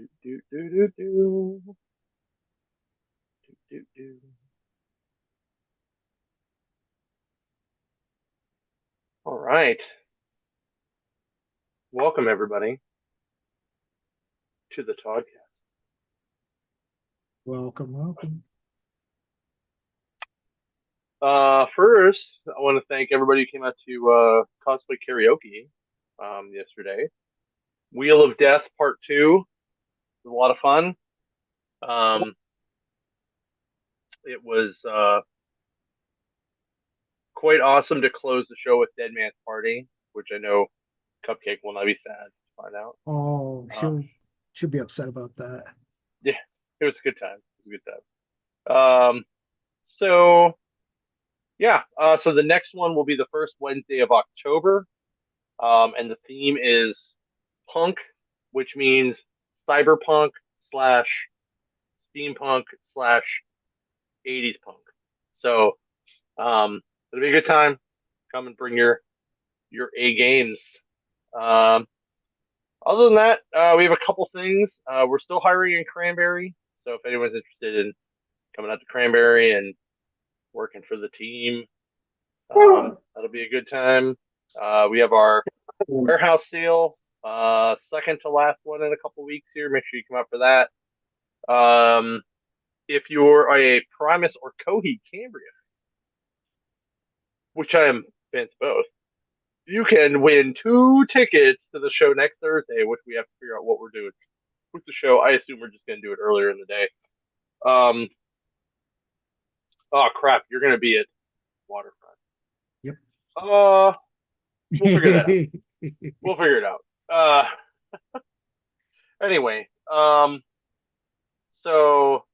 Do, do, do, do, do, do, do. All right. Welcome, everybody, to the Toddcast. Welcome, welcome. First, I want to thank everybody who came out to cosplay karaoke yesterday. Wheel of Death Part 2 was a lot of fun. Um, it was quite awesome to close the show with Dead Man's Party, which I know Cupcake will not be sad to find out. Oh, Uh, she'll be upset about that. yeah, it was a good time. It was a good time. So yeah, so the next one will be the first Wednesday of October, and the theme is punk, which means cyberpunk slash steampunk slash 80s punk. So it'll be a good time. Come and bring your A games. Um, Other than that, we have a couple things. We're still hiring in Cranberry, so if anyone's interested in coming out to Cranberry and working for the team, that'll be a good time. We have our warehouse sale, second to last one in a couple weeks here. Make sure you come out for that. If you're a Primus or Coheed Cambria, which I am fans of both, you can win 2 tickets to the show next Thursday, which we have to figure out what we're doing with the show. I assume we're just going to do it earlier in the day. Um, oh crap, you're going to be at Waterfront. Yep. Uh, we'll figure that out. We'll figure it out. Anyway, so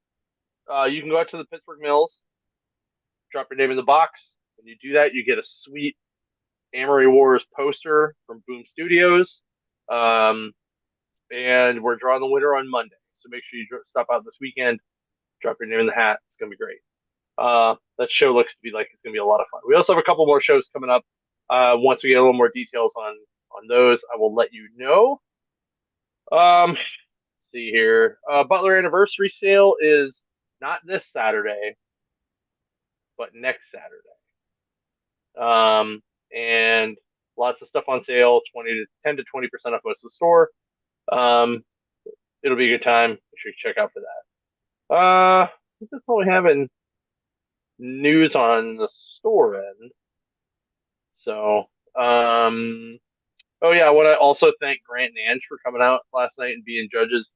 you can go out to the Pittsburgh Mills, drop your name in the box. When you do that, you get a sweet Amory Wars poster from Boom Studios. Um, and we're drawing the winner on Monday. So make sure you stop out this weekend, drop your name in the hat. It's going to be great. That show looks to be like it's going to be a lot of fun. We also have a couple more shows coming up. Once we get a little more details on those, I will let you know. Let's see here. Butler Anniversary Sale is not this Saturday, but next Saturday. And lots of stuff on sale, 10 to 20% off most of the store. Um, it'll be a good time. Make sure you check out for that. I think that's all we have in news on the store end. So, oh yeah, I want to also thank Grant and Ange for coming out last night and being judges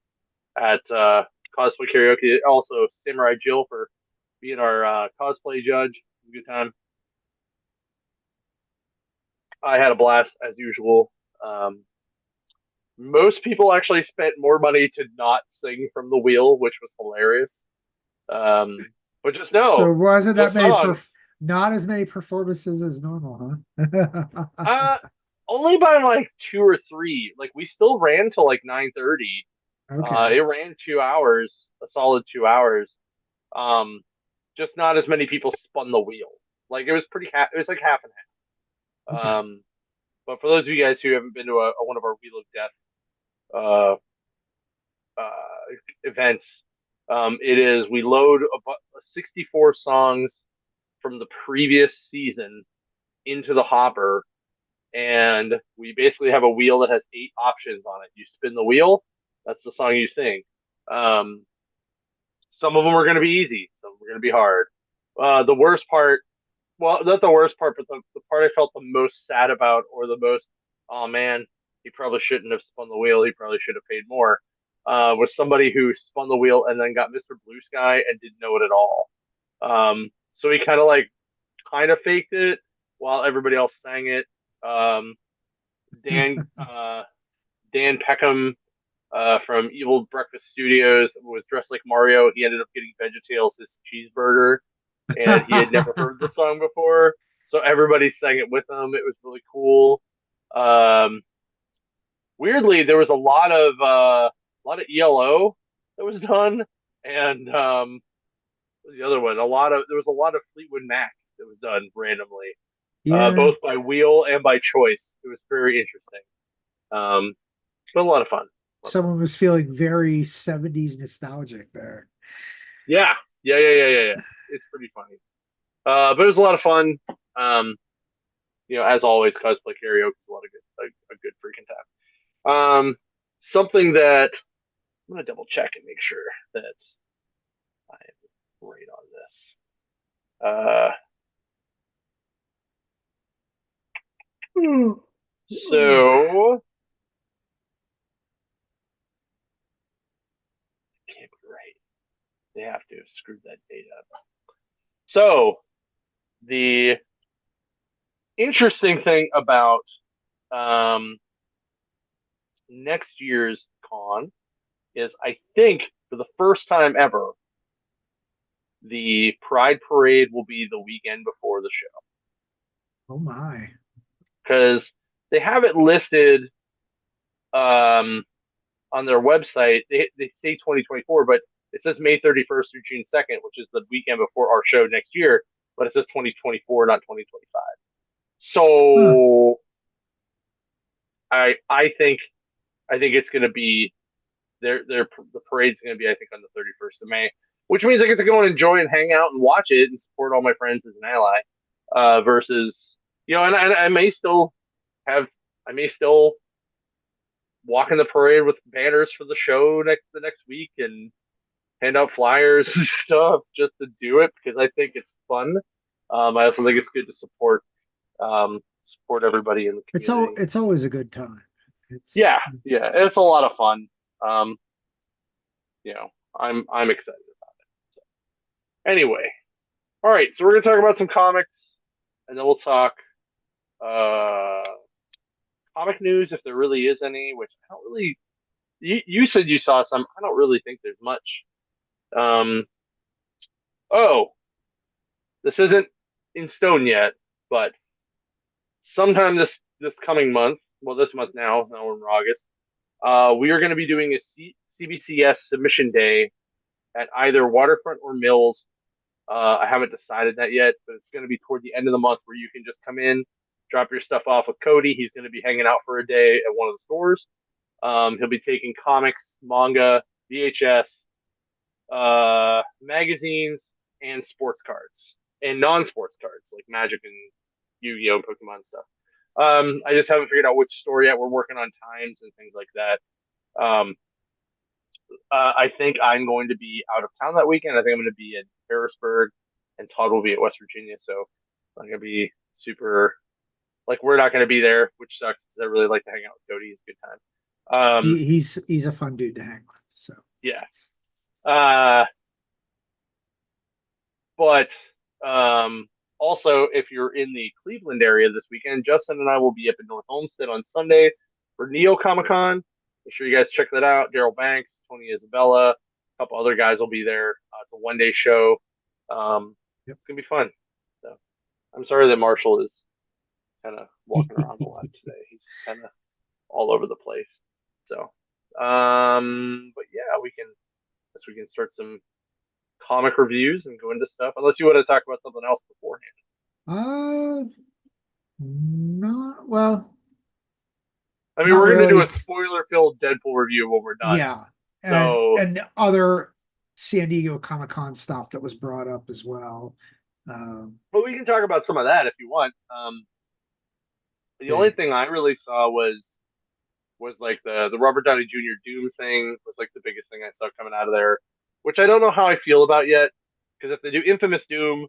at cosplay karaoke. Also, Samurai Jill for being our cosplay judge. Good time. I had a blast as usual. Um, Most people actually spent more money to not sing from the wheel, which was hilarious. But just know So wasn't the that many song, not as many performances as normal, huh? uh, only by like 2 or 3. Like we still ran till like 9:30. Okay. It ran 2 hours, a solid 2 hours. Um, just not as many people spun the wheel. Like it was it was like half and half. Okay. But for those of you guys who haven't been to one of our Wheel of Death uh, events, it is we load 64 songs from the previous season into the hopper, and we basically have a wheel that has 8 options on it. You spin the wheel, that's the song you sing. Um, some of them are going to be easy, some are going to be hard. The worst part, well, not the worst part, but the part I felt the most sad about, or the most, oh man, he probably shouldn't have spun the wheel. He probably should have paid more. Was somebody who spun the wheel and then got Mr. Blue Sky and didn't know it at all. So he kind of faked it while everybody else sang it. Um, Dan Dan Peckham from Evil Breakfast Studios was dressed like Mario. He ended up getting VeggieTales his cheeseburger, and he had never heard the song before. So everybody sang it with him. It was really cool. Um, Weirdly, there was a lot of ELO that was done, and what was the other one? There was a lot of Fleetwood Mac that was done randomly, Yeah. both by wheel and by choice. It was very interesting. But a lot of fun. Someone was feeling very 70s nostalgic there. Yeah, yeah. It's pretty funny. But it was a lot of fun. Um, as always, cosplay karaoke is a lot of a good freaking time. Something that I'm gonna double check and make sure that I am right on this. Ooh. So can't be right. They have to have screwed that date up. So the interesting thing about um, next year's con is I think for the first time ever, the Pride Parade will be the weekend before the show Oh my. because they have it listed um, on their website. They say 2024, but it says May 31st through June 2nd, which is the weekend before our show next year. But it says 2024, not 2025. Huh. So I think it's going to be the parade's going to be I think on the 31st of May, which means I get to go and enjoy and hang out and watch it and support all my friends as an ally. Versus and I may still have I may still walk in the parade with banners for the next week and hand out flyers and stuff just to do it because I think it's fun. I also think it's good to support everybody in the community. It's always a good time. Yeah, It's yeah, it's a lot of fun. Um, I'm excited. Anyway, all right, so we're gonna talk about some comics, and then we'll talk uh comic news if there really is any. Which I don't really. You said you saw some. I don't really think there's much. Um. Oh, this isn't in stone yet, but sometime this coming month. Well, this month now we're in August. We are going to be doing a CBCS submission day at either Waterfront or Mills. I haven't decided that yet, but it's going to be toward the end of the month where you can just come in, drop your stuff off with Cody. He's going to be hanging out for a day at one of the stores. He'll be taking comics, manga, VHS, magazines, and sports cards, and non-sports cards like Magic and Yu-Gi-Oh! And Pokemon stuff. I just haven't figured out which store yet. We're working on times and things like that. Um, I think I'm going to be out of town that weekend. I think I'm going to be in Harrisburg, and Todd will be at West Virginia. So I'm going to be super like we're not going to be there, which sucks because I really like to hang out with Cody. It's a good time. he's a fun dude to hang with. So Yeah. Uh, but also, if you're in the Cleveland area this weekend, Justin and I will be up in North Olmsted on Sunday for Neo Comic Con. Make sure you guys check that out. Daryl Banks, Tony Isabella, a couple other guys will be there. It's a 1 day show. yep. It's gonna be fun. So I'm sorry that Marshall is kind of walking around a lot today. He's kind of all over the place. So, but yeah, we can start some comic reviews and go into stuff. Unless you want to talk about something else beforehand. uh not well, I mean, not we're gonna do a really. spoiler-filled Deadpool review when we're done. Yeah. So, And other San Diego Comic Con stuff that was brought up as well. Um but we can talk about some of that if you want. The only the thing I really saw was like the Robert Downey Jr. Doom thing was like the biggest thing I saw coming out of there, which I don't know how I feel about yet. Because if they do Infamous Doom,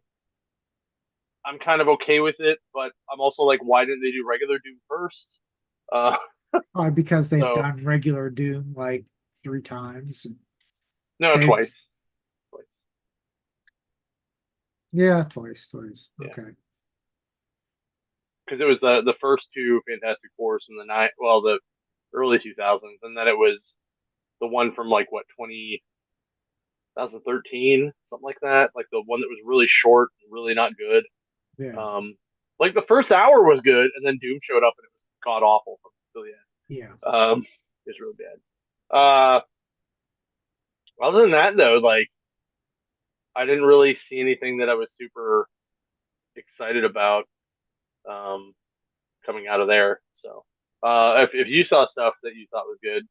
I'm kind of okay with it, but I'm also like, why didn't they do regular Doom first? Uh, because they've so done regular Doom like 3 times. no, They've twice, twice, Yeah, twice. yeah, Okay. because it was the first two Fantastic Fours from the early 2000s, and then it was the one from like what 2013, something like that, like the one that was really short, really not good. Yeah. Um, like the first hour was good, and then Doom showed up and it was god awful from the Yeah. end. It's really bad. Other than that, though, like I didn't really see anything that I was super excited about um, coming out of there. So, if you saw stuff that you thought was good,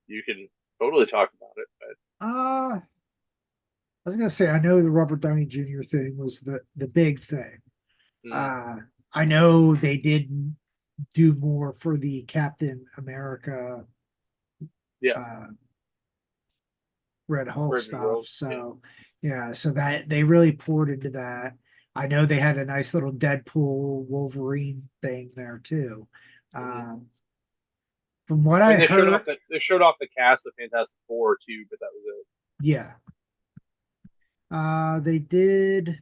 You can totally talk about it, but I was gonna say I know the Robert Downey Jr. thing was the big thing. mm, Uh, I know they did do more for the Captain America yeah, uh, Red Hulk Brave New stuff. World, yeah. So yeah, so that they really poured into that. I know they had a nice little Deadpool Wolverine thing there too. Hmm. Um, from what I I mean, heard, they showed off the cast of Fantastic Four too, but that was it. yeah, they did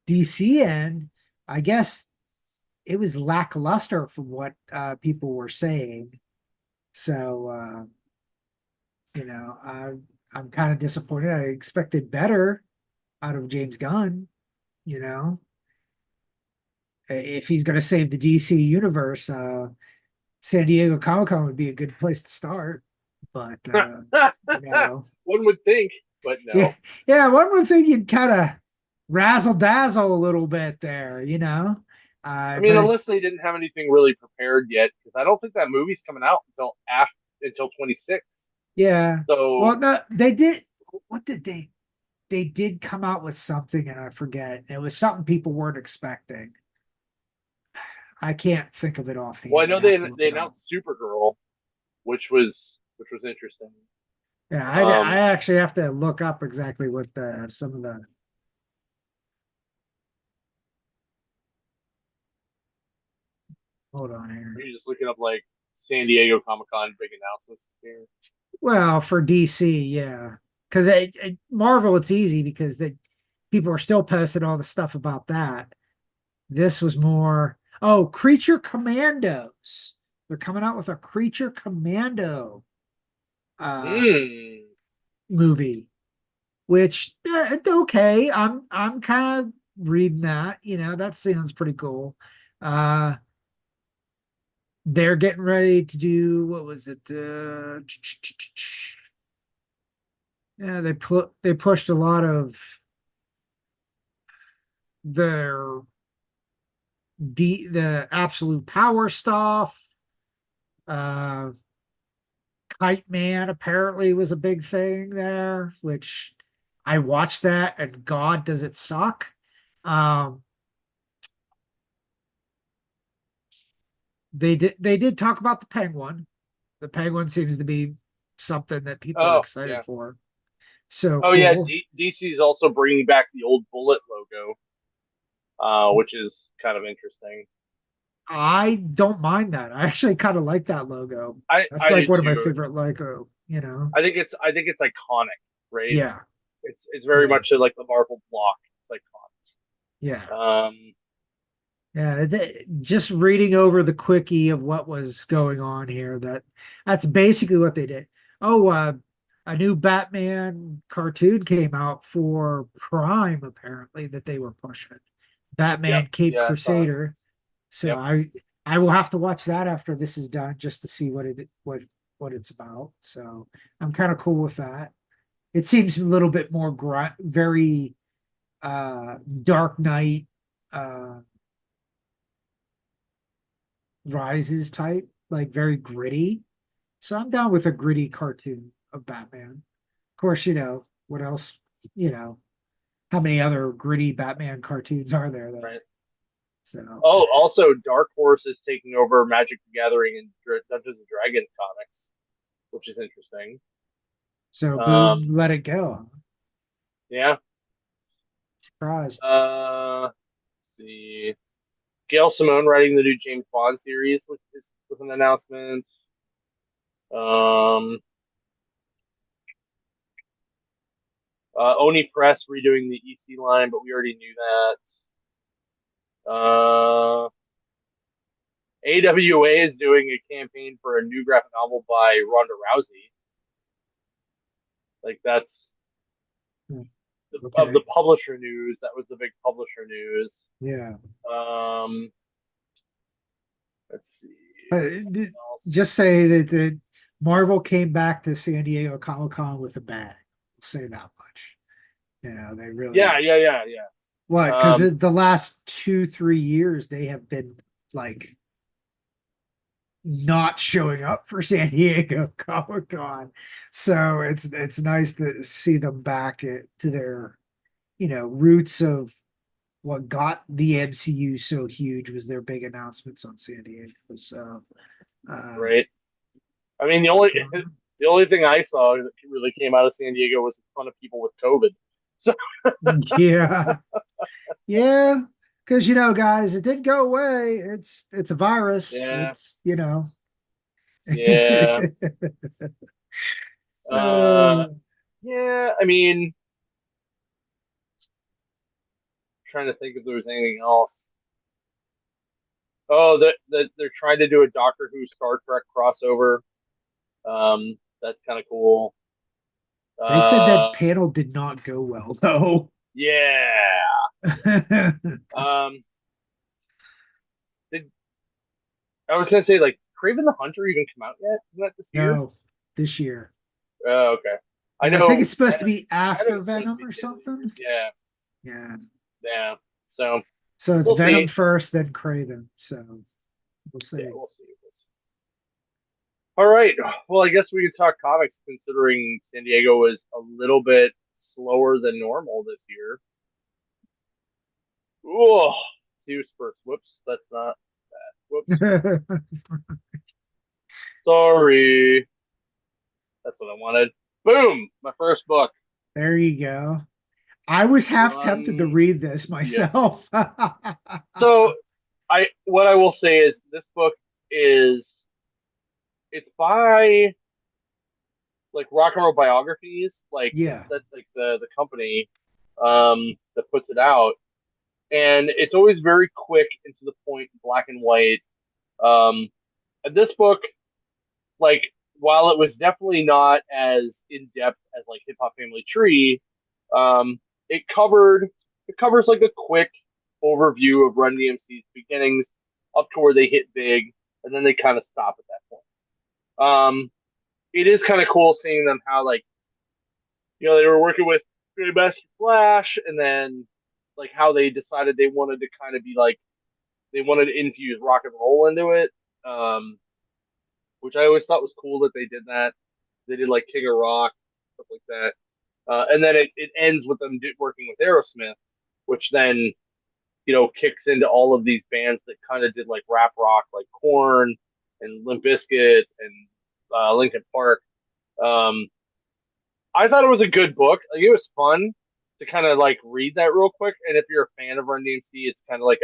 DC, and I guess it was lackluster from what people were saying. So I'm kind of disappointed. I expected better out of James Gunn. You know, if he's going to save the DC universe, San Diego Comic Con would be a good place to start. But you know, One would think, but yeah, no. yeah, one would think you'd kind of razzle dazzle a little bit there. I mean, But it, unless they didn't have anything really prepared yet, because I don't think that movie's coming out until 26. yeah. So, Well, no, they did. What did they? They did come out with something, and I forget. It was something people weren't expecting. I can't think of it well, I offhand. I'd know have to look they it up. announced Supergirl, which was interesting. Yeah, I Um, actually have to look up exactly what the some of the. Hold on are here. you just looking up like San Diego Comic Con big announcements here? Well, for DC, yeah, because Marvel, it's easy because people are still posting all the stuff about that. This was more. Oh, Creature Commandos. They're coming out with a Creature Commando uh Hmm. movie, which okay. I'm kind of reading that. That sounds pretty cool. Uh, they're getting ready to do what was it? Yeah, they pushed a lot of their the absolute power stuff. Uh, Kite Man apparently was a big thing there, which I watched that and God, does it suck. Um, they did talk about the Penguin. The Penguin seems to be something that people are Oh excited yeah. for. So Oh yeah. cool. DC is also bringing back the old Bullet logo, which is kind of interesting. I don't mind that. I actually kind of like that logo. That's I like do one of my too. favorite logo. I think it's iconic, right? Yeah, It's very yeah, much like the Marvel block. It's yeah. iconic. Yeah, just reading over the quickie of what was going on here, that's basically what they did. Oh, a new Batman cartoon came out for Prime, apparently, that they were pushing. Yep. Batman Cape Yeah, I saw it. Crusader. So Yep. I will have to watch that after this is done just to see what it's about. So I'm kind of cool with that. It seems a little bit more very Dark Knight uh Rises type, like very gritty. So I'm down with a gritty cartoon of Batman. Of course, what else, you know, how many other gritty Batman cartoons are there though? Right. So Oh, also, Dark Horse is taking over Magic the Gathering and Dungeons and Dragons comics, which is interesting. so Um, boom, let it go. yeah. Surprised. Let's see. Gail Simone writing the new James Bond series, which is with an announcement. Um, Oni Press redoing the EC line, but we already knew that. AWA is doing a campaign for a new graphic novel by Ronda Rousey. Like that's of the Okay. publisher news. That was the big publisher news. Yeah. Um, let's see Uh, something else. just say that Marvel came back to San Diego Comic Con with a bang. I'll say that much. They Yeah, really yeah, yeah, yeah. what? Because Um, the last 2, 3 years they have been like not showing up for San Diego Comic Con. So it's nice to see them back to their, roots of what got the MCU so huge was their big announcements on San Diego. So uh right? I mean, so the only thing I saw that really came out of San Diego was a ton of people with COVID. So yeah. Yeah. Because guys, it didn't go away. It's a virus. yeah, It's. yeah, uh, Oh, yeah. I mean, trying to think if there was anything else. Oh, they're trying to do a Doctor Who Star Trek crossover. That's kind of cool. they said that Uh, panel did not go well, though. yeah. Um, did I was gonna say like Craven the Hunter even come out yet? Isn't that this year? No, this year. Okay. I Yeah, I think know it's supposed to be after Venom's supposed to Venom be or the end of the year. something. Yeah, Yeah. yeah. So So it's we'll Venom see. first, then Craven. So we'll Yeah, see. we'll see. We'll see. All right. Well, I guess we can talk comics considering San Diego was a little bit slower than normal this year. Oh, Zeus first. Whoops, that's not that. Whoops. Sorry. That's what I wanted. Boom! My first book. There you go. I was half tempted to Run read this DMC. myself. So I what I will say is this book is it's by like Rock and Roll Biographies, like Yeah. that's like the company that puts it out, and it's always very quick and to the point, black and white. Um, and this book, like while it was definitely not as in depth as like Hip Hop Family Tree, um, it covers like a quick overview of Run DMC's beginnings up to where they hit big, and then they kind of stop at that point. It is kind of cool seeing them how like they were working with Grandmaster Flash, and then like how they decided they wanted to kind of be like they wanted to infuse rock and roll into it, um, which I always thought was cool that they did that. They did like King of Rock, stuff like that, and then it ends with them working with Aerosmith, which then kicks into all of these bands that kind of did like rap rock, like Korn and Limp Bizkit and Linkin Park. Um, I thought it was a good book. Like it was fun to kind of like read that real quick. And if you're a fan of Run DMC, it's kind of like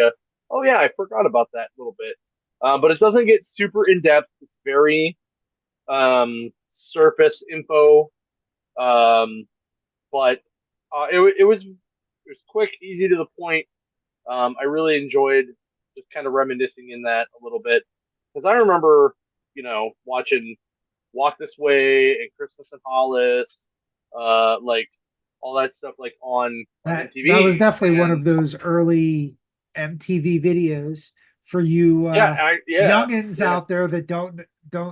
oh yeah, I forgot about that a little bit. But it doesn't get super in depth. It's very surface info. Um, but it was quick, easy to the point. I really enjoyed just kind of reminiscing in that a little bit because I remember, watching Walk This Way and Christmas in Hollis, like all that stuff, like on That was MTV. definitely one And of those early MTV videos for you yeah, youngins yeah. out there that don't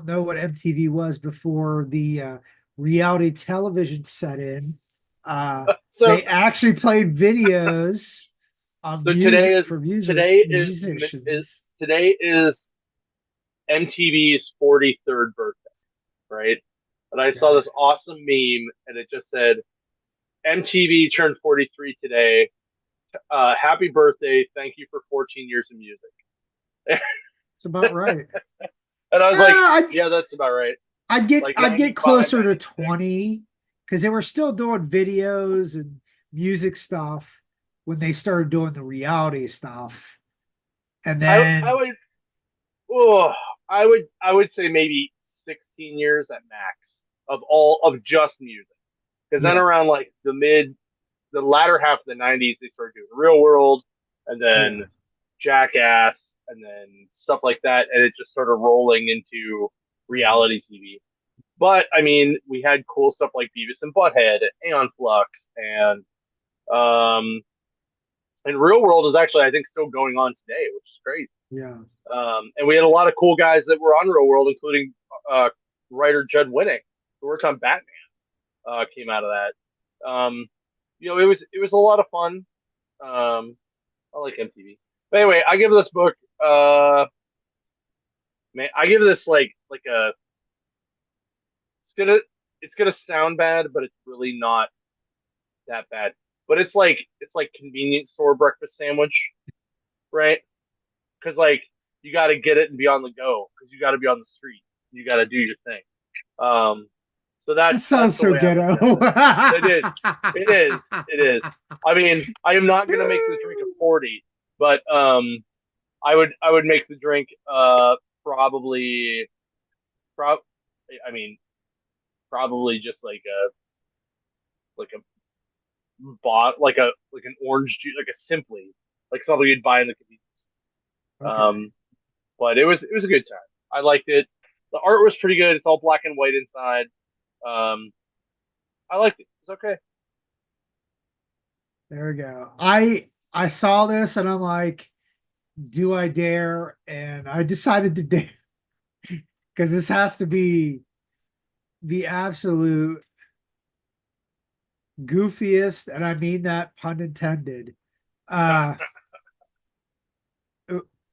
know what MTV was before the reality television set in. So They actually played videos of so today music is for today is musicians. today is MTV's 43rd birthday, right? And I saw Okay. this awesome meme, and it just said MTV turned 43 today. Happy birthday! Thank you for 14 years of music. It's about right. And I was like, Yeah, yeah, that's about right. Like I'd get 95, closer to 96. 20 because they were still doing videos and music stuff when they started doing the reality stuff. And I then would, oh, I would say maybe 16 years at max of just music. Because then yeah, around like the latter half of the 90s, they started doing Real World, and then yeah. Jackass, and then stuff like that, and it just started rolling into reality TV. But I mean, we had cool stuff like Beavis and Butthead, and Aeon Flux, um, and Real World is actually I think still going on today, which is great. Yeah. And we had a lot of cool guys that were on Real World, including uh, writer Judd Winnick, who worked on Batman. Came out of that. It was a lot of fun. I like MTV. But anyway, I give this book Man, I give this like a it's gonna it's gonna sound bad, but it's really not that bad. But it's like convenience store breakfast sandwich, right? Because like you got to get it and be on the go because you got to be on the street. You got to do your thing. Um, so That that's sounds the so way I look at ghetto. it. It is, it is, it is. I mean, I am not gonna make the drink a 40, but I would make the drink probably prob I mean probably just like a like an orange juice, like a simply like something you'd buy in the convenience. Okay, Um, but it was a good time. I liked it. The art was pretty good. It's all black and white inside. Um, I liked it. It's okay. there we go. I saw this and I'm like, do I dare? And I decided to dare because this has to be the absolute goofiest, and I mean that pun intended, uh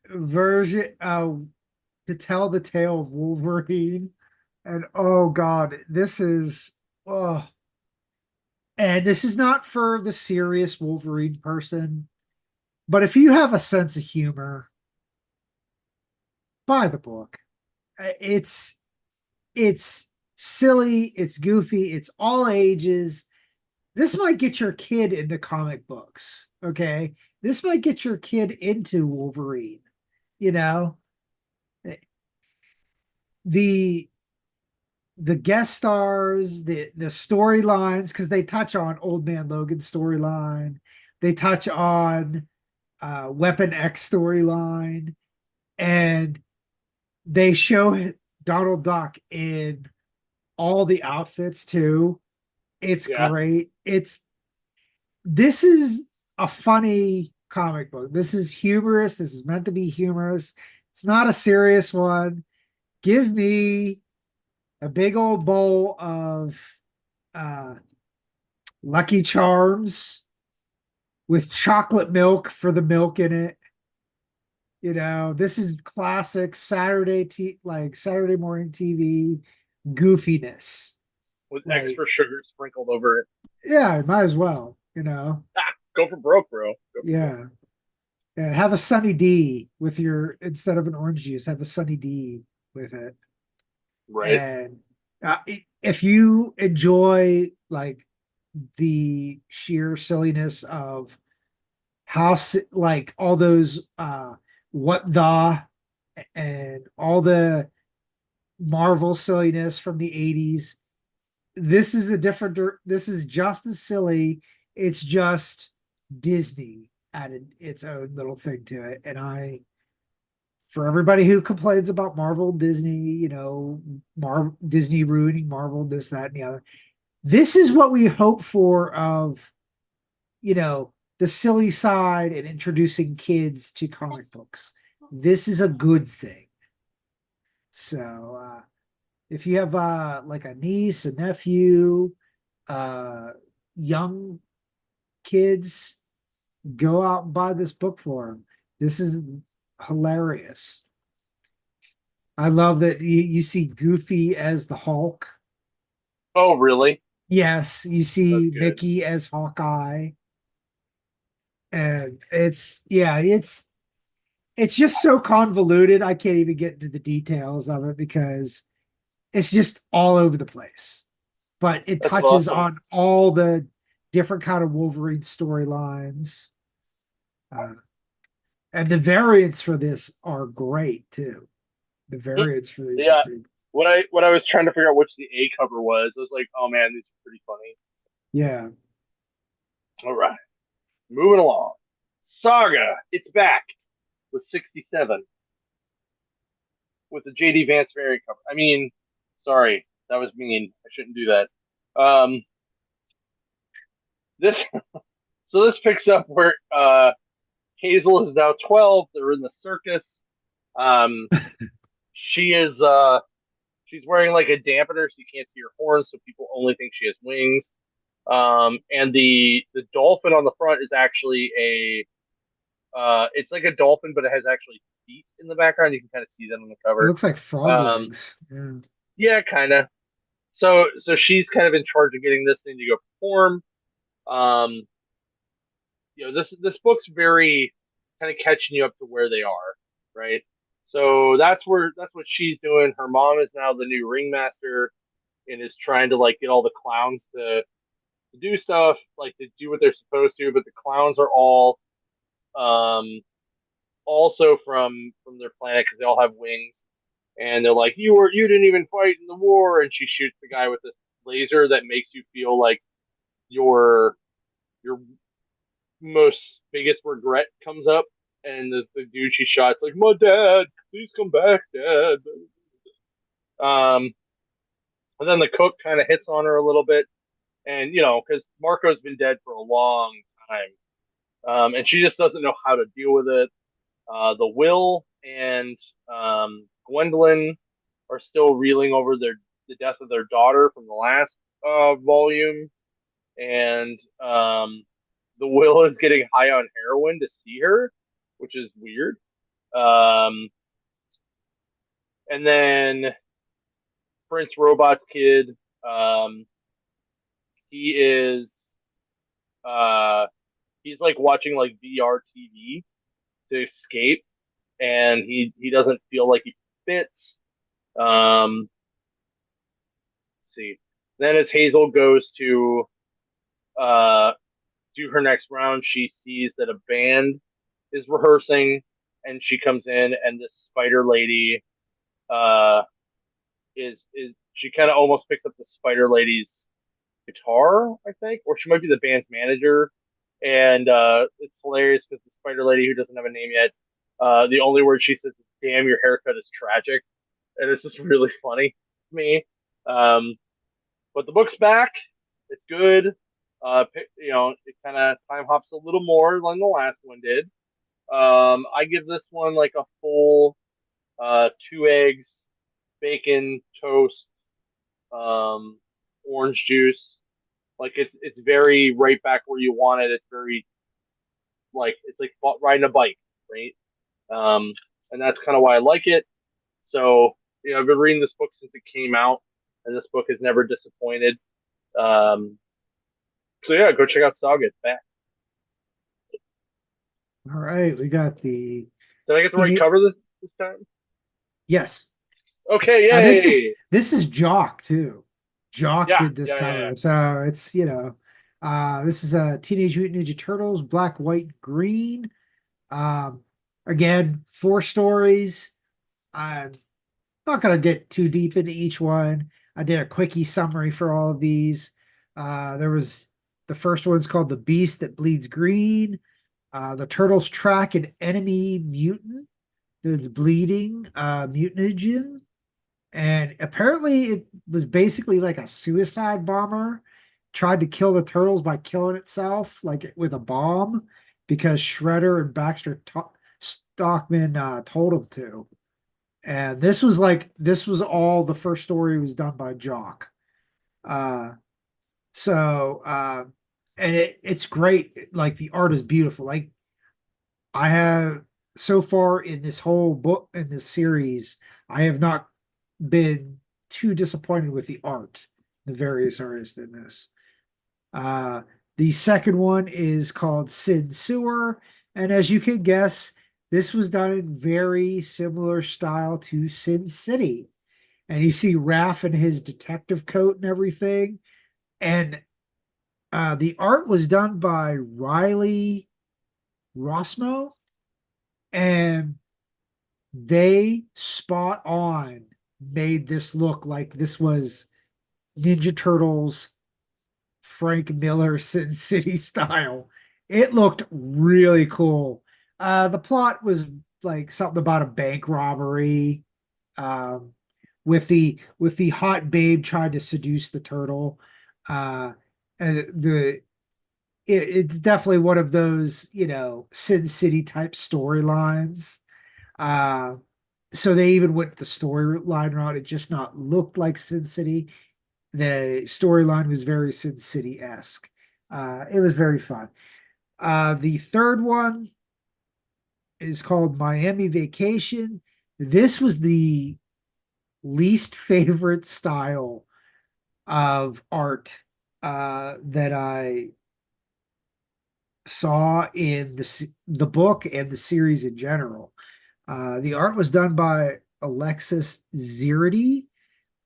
version to tell the tale of Wolverine. And oh God, this is oh, and this is not for the serious Wolverine person, but if you have a sense of humor, buy the book. It's silly, it's goofy, it's all ages. This might get your kid into comic books. Okay. This might get your kid into Wolverine. You know, the the guest stars, the storylines, because they touch on Old Man Logan's storyline, they touch on Weapon X storyline, and they show Donald Duck in all the outfits too. It's Yeah. great. This is a funny comic book. This is humorous. This is meant to be humorous. It's not a serious one. Give me a big old bowl of uh, Lucky Charms with chocolate milk for the milk in it. This is classic like Saturday morning TV goofiness. With Like, extra sugar sprinkled over it. yeah, might as well. Ah, go for broke, bro. Go for broke. Yeah. Yeah, have a Sunny D with your instead of an orange juice, have a Sunny D with it. Right. And if you enjoy like the sheer silliness of like all those what the and all the Marvel silliness from the 80s, this is just as silly. It's just Disney added its own little thing to it. And for everybody who complains about Marvel, Disney, Disney ruining Marvel, this, that, and the other. This is what we hope for of, the silly side and introducing kids to comic books. This is a good thing. So, if you have like a niece, a nephew, uh, young kids, go out and buy this book for them. This is hilarious. I love that you see Goofy as the Hulk. Oh, really? Yes, you That's see good. Mickey as Hawkeye. And it's just so convoluted. I can't even get into the details of it because it's just all over the place. But it That's touches awesome. on all the different kind of Wolverine storylines. Uh, and the variants for this are great too. The variants for these are Yeah. pretty. When I was trying to figure out which the A cover was, I was like, oh man, these are pretty funny. Yeah. All right, moving along. Saga, it's back with 67 with the JD Vance variant cover. I mean, sorry, that was mean. I shouldn't do that. This so this picks up where Hazel is now 12. They're in the circus. Um, she is she's wearing like a dampener so you can't see her horns, so people only think she has wings. And the dolphin on the front is actually a it's like a dolphin, but it has actually feet in the background. You can kind of see them on the It cover. looks like frog Um, legs. Yeah. yeah, kind of. So she's kind of in charge of getting this thing to go perform. Um, this book's very kind of catching you up to where they are, right? So that's what she's doing. Her mom is now the new ringmaster and is trying to like get all the clowns to do stuff, like to do what they're supposed to, but the clowns are all um also from their planet because they all have wings, and they're like, you didn't even fight in the war, and she shoots the guy with this laser that makes you feel like your your most biggest regret comes up, and the dude she shot's like, my dad, please come back, dad. And then the cook kind of hits on her a little bit, and because Marco's been dead for a long time, and she just doesn't know how to deal with it. The Will and Gwendolyn are still reeling over the death of their daughter from the last volume, and the Will is getting high on heroin to see her, which is weird. Um, and then Prince Robot's kid, um, he is uh, he's like watching like VR TV to escape, and he doesn't feel like he fits. Let's see. Then as Hazel goes to uh, do her next round, she sees that a band is rehearsing, and she comes in, and this spider lady uh, is she kind of almost picks up the spider lady's guitar, I think, or she might be the band's manager. And it's hilarious because the spider lady, who doesn't have a name yet, the only word she says is "Damn, your haircut is tragic," and it's just really funny to me. Um, but the book's back; it's good. It kind of time hops a little more than the last one did. I give this one like a full 2 eggs, bacon, toast, um, orange juice. Like it's very right back where you want it. It's very like it's like riding a bike, right? Um, and that's kind of why I like it. So I've been reading this book since it came out, and this book has never disappointed. Um, so yeah, go check out Saga. It's back. All right, we got the Did I get the right teenage. cover this time? Yes. Okay, This is yay! this is Jock too. Jock Yeah, did this yeah. cover, so it's this is a Teenage Mutant Ninja Turtles, black, white, green. Um, Again, 4 stories. I'm not gonna get too deep into each one. I did a quickie summary for all of these. There was the first one's called The Beast That Bleeds Green. The turtles track an enemy mutant that's bleeding mutagen. And apparently it was basically like a suicide bomber tried to kill the turtles by killing itself like with a bomb because Shredder and Baxter Stockman told him to. And this was all the first story was done by Jock. Uh so and it's great. Like the art is beautiful. Like I have so far in this whole book in this series, I have not been too disappointed with the art, the various artists in this. Uh, the second one is called Sin Sewer, and as you can guess, this was done in very similar style to Sin City. And you see Raph in his detective coat and everything. And the art was done by Riley Rossmo, and they spot on made this look like this was Ninja Turtles Frank Miller Sin City style. It looked really cool. The plot was like something about a bank robbery, um, with the hot babe trying to seduce the turtle. And it's definitely one of those Sin City type storylines. Uh, so they even went the storyline route. It just not looked like Sin City. The storyline was very Sin City-esque. It was very fun. The third one is called Miami Vacation. This was the least favorite style of art that I saw in the book and the series in general. The art was done by Alexis Zerity.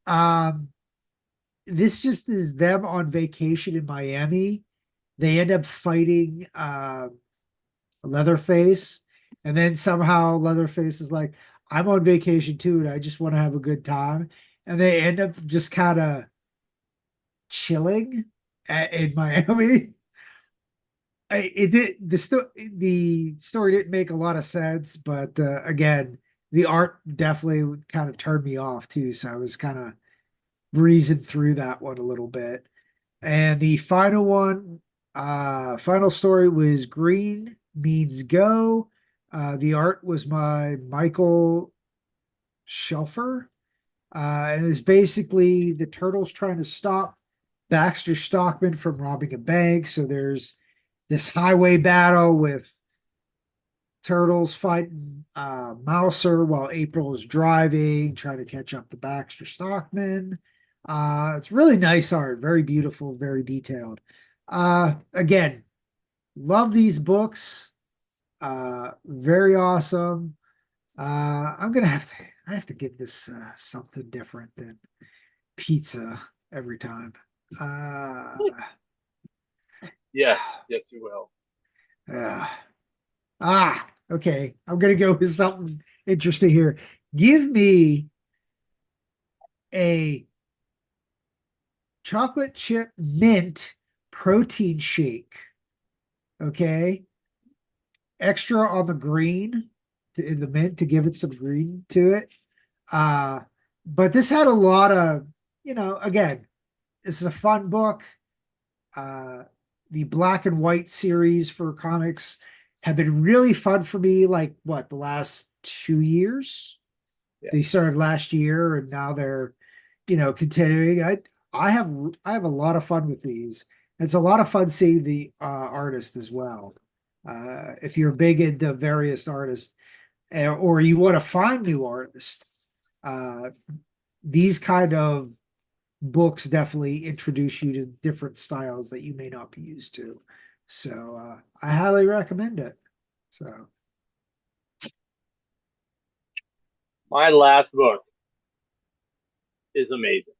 Um, this just is them on vacation in Miami. They end up fighting Leatherface, and then somehow Leatherface is like, "I'm on vacation too, and I just want to have a good time." And they end up just kind of chilling in Miami. It did the story didn't make a lot of sense, but again, the art definitely kind of turned me off too. So I was kind of breezing through that one a little bit. And the final one, final story was Green Means Go. The art was by Michael Shelfer. And it's basically the turtles trying to stop Baxter Stockman from robbing a bank. So there's this highway battle with turtles fighting Mouser while April is driving, trying to catch up to Baxter Stockman. It's really nice art, very beautiful, very detailed. Again, love these books. Very awesome. I'm gonna have to I have to give this something different than pizza every time. Uh, Yes, yes, you will. uh, okay. I'm gonna go with something interesting here. Give me a chocolate chip mint protein shake. Okay. Extra on the green in the mint to give it some green to it. Uh, but this had a lot of, again, this is a fun book. Uh, the black and white series for comics have been really fun for me, like what, the last 2 years? Yeah. They started last year and now they're, continuing. I have a lot of fun with these. It's a lot of fun seeing the artist as well. If you're big into various artists or you want to find new artists, uh, these kind of books definitely introduce you to different styles that you may not be used to. So I highly recommend it. So My last book is amazing.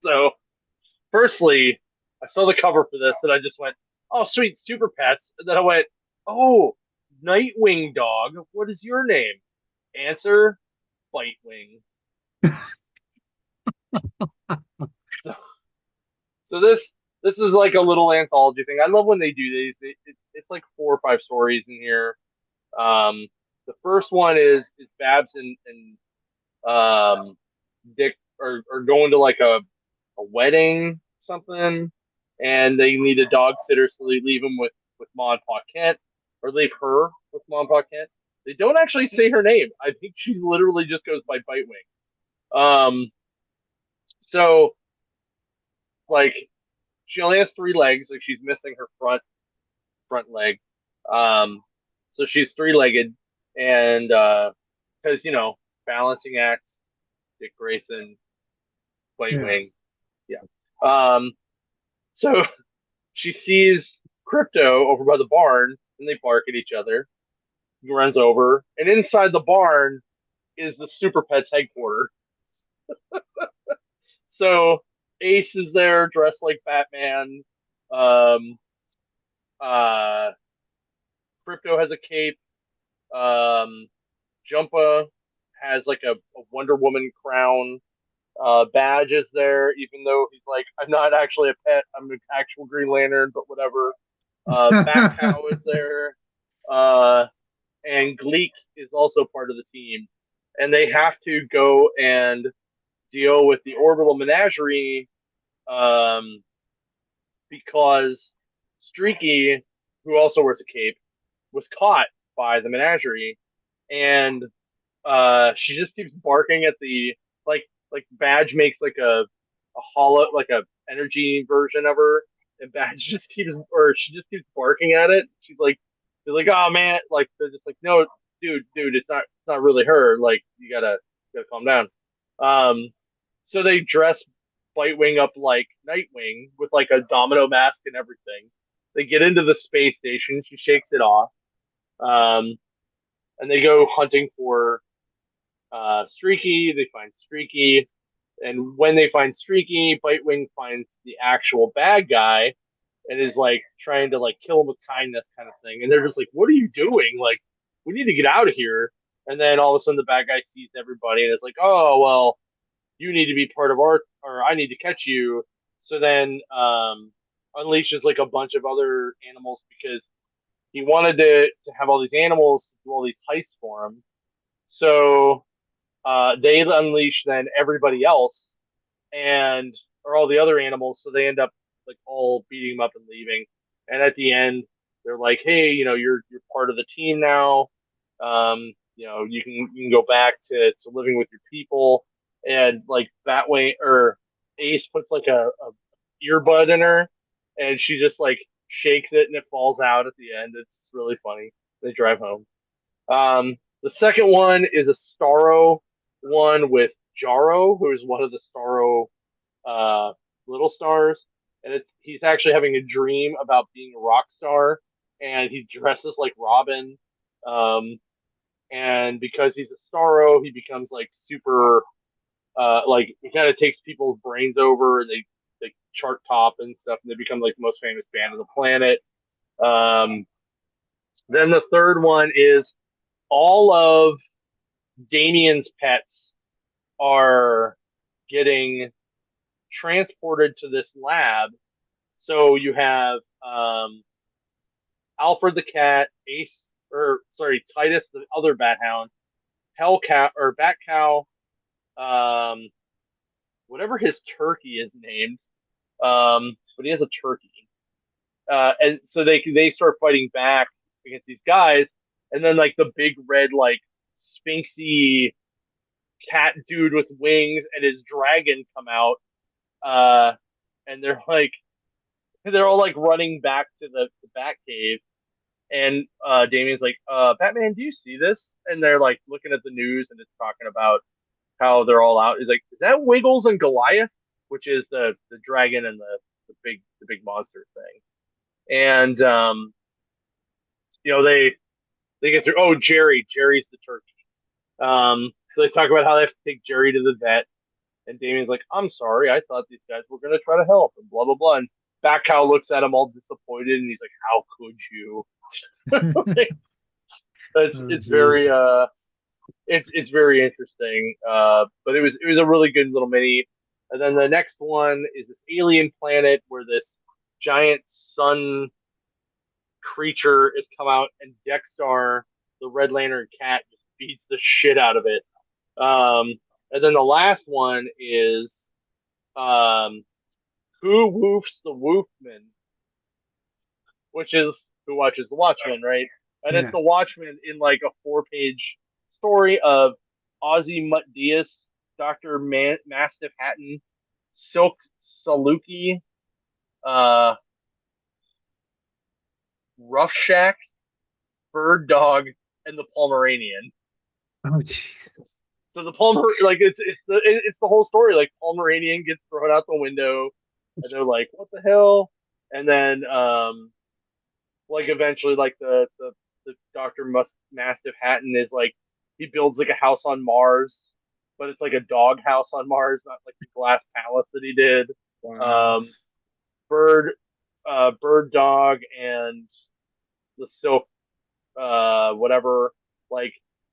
So, firstly, I saw the cover for this and I just went, "Oh, sweet, Super Pets." And then I went, "Oh, Nightwing Dog. What is your name?" Answer: Bitewing. So, so this is like a little anthology thing. I love when they do these. It's like 4 or 5 stories in here. Um, the first one is Babs and Dick are going to like a wedding something, and they need a dog sitter, so they leave him with Ma and Pa Kent, or leave her with Ma and Pa Kent. They don't actually say her name. I think she literally just goes by Bitewing. So like she only has 3 legs, like she's missing her front leg. Um, so she's 3 legged, and because balancing act, Dick Grayson, yeah, Bitewing, yeah. So she sees Crypto over by the barn, and they bark at each other. He runs over, and inside the barn is the Super Pets headquarters. So Ace is there, dressed like Batman. Um, uh, Crypto has a cape. Um, Jumpa has like a Wonder Woman crown. Badge is there, even though he's like, "I'm not actually a pet. I'm an actual Green Lantern," but whatever. Bat Cow is there. Uh, and Gleek is also part of the team, and they have to go and deal with the orbital menagerie, um, because Streaky, who also wears a cape, was caught by the menagerie, and she just keeps barking at the like Badge makes like a hollow like a energy version of her, and Badge just keeps or she just keeps barking at it. She's like they're like, oh man, like they're just like, no, dude, it's not really her. Like you gotta calm down. Um, so they dress Bitewing up like Nightwing with like a domino mask and everything. They get into the space station. She shakes it off. Um, and they go hunting for Streaky. They find Streaky, and when they find Streaky, Bitewing finds the actual bad guy and is like trying to like kill him with kindness kind of thing. And they're just like, "What are you doing? Like, we need to get out of here." And then all of a sudden, the bad guy sees everybody and is like, "Oh well, you need to be part of our, or I need to catch you." So then unleashes like a bunch of other animals because he wanted to have all these animals do all these heists for him. So they unleash then everybody else and or all the other animals. So they end up like all beating him up and leaving. And at the end, they're like, "Hey, you're part of the team now. You can go back to living with your people." And like that way, or Ace puts like a earbud in her, and she just like shakes it and it falls out at the end. It's really funny. They drive home. The second one is a Starro one with Jaro, who is one of the Starro uh, little stars, and he's actually having a dream about being a rock star, and he dresses like Robin. Um, and because he's a Starro, he becomes like super, like he kind of takes people's brains over, and they chart top and stuff, and they become like the most famous band on the planet. Um, then the third one is all of Damien's pets are getting transported to this lab. So you have Alfred the cat, Ace, or sorry, Titus the other bat hound, Hell cow or bat cow, um, whatever his turkey is named, but he has a turkey, and so they start fighting back against these guys, and then like the big red like sphinxy cat dude with wings and his dragon come out, uh, and they're all like running back to the Bat Cave, and Damien's like, Batman, do you see this? And they're like looking at the news, and it's talking about how they're all out. He's like, is that Wiggles and Goliath, which is the dragon and the big monster thing, and they get through. Oh, Jerry's the turkey. So they talk about how they have to take Jerry to the vet, and Damien's like, I'm sorry, I thought these guys were gonna try to help, and blah blah blah. And Bat Cow looks at him all disappointed, and he's like, how could you? it's Oh, it's very jeez. it's very interesting. But it was a really good little mini. And then the next one is this alien planet where this giant sun creature has come out, and Dexter, the Red Lantern cat, just beats the shit out of it. And then the last one is um, Who Woofs the Woofman, which is Who Watches the Watchmen, right? And it's Yeah. the Watchmen in like a 4-page story of Ozzy Mutt Diaz, Dr. Mastiff Hatton, Silk Saluki, uh, Rough Shack, Bird Dog, and the Pomeranian. Oh, jeez. So the Palmer, like it's the whole story. Like Pomeranian gets thrown out the window, and they're like, "What the hell?" And then like eventually like the Doctor Mastiff Hatton is like he builds like a house on Mars, but it's like a dog house on Mars, not like the glass palace that he did. Wow. Um, Bird Bird Dog and the Silk whatever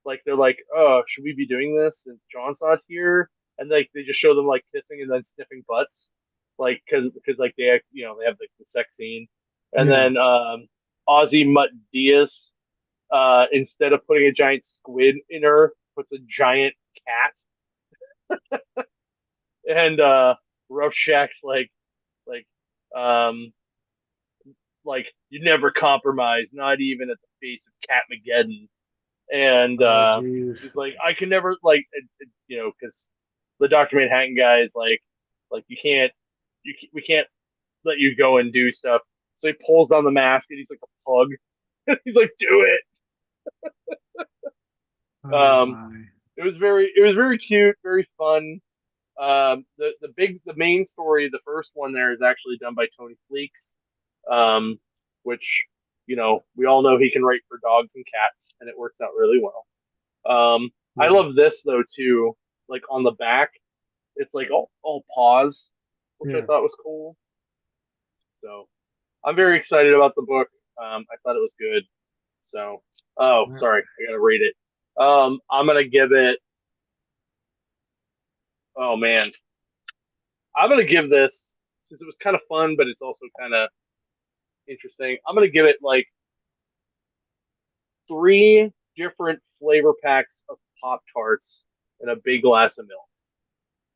like they're like, oh, should we be doing this since John's not here? And like they just show them like kissing and then sniffing butts, like because like they have like the sex scene, and Yeah. then Ozzy Mutt Diaz, instead of putting a giant squid in her, puts a giant cat, and Rough Shack's like um like you never compromise, not even at the face of Cat Mageddon. And Oh, jeez. he's like, I can never because the Doctor Manhattan guy is like you can't, we can't let you go and do stuff. So he pulls down the mask and he's like a pug, He's like, do it. Oh Um, my. it was very cute, very fun. The main story, the first one there is actually done by Tony Fleeks, which we all know he can write for dogs and cats, and it works out really well. I Yeah. love this though too. Like on the back, it's like all paws, which I Yeah. thought was cool. So I'm very excited about the book. I thought it was good. So, oh, All sorry, I gotta rate it. I'm gonna give it. Oh man, I'm gonna give this since it was kind of fun, but it's also kind of interesting. I'm gonna give it like three different flavor packs of Pop Tarts and a big glass of milk.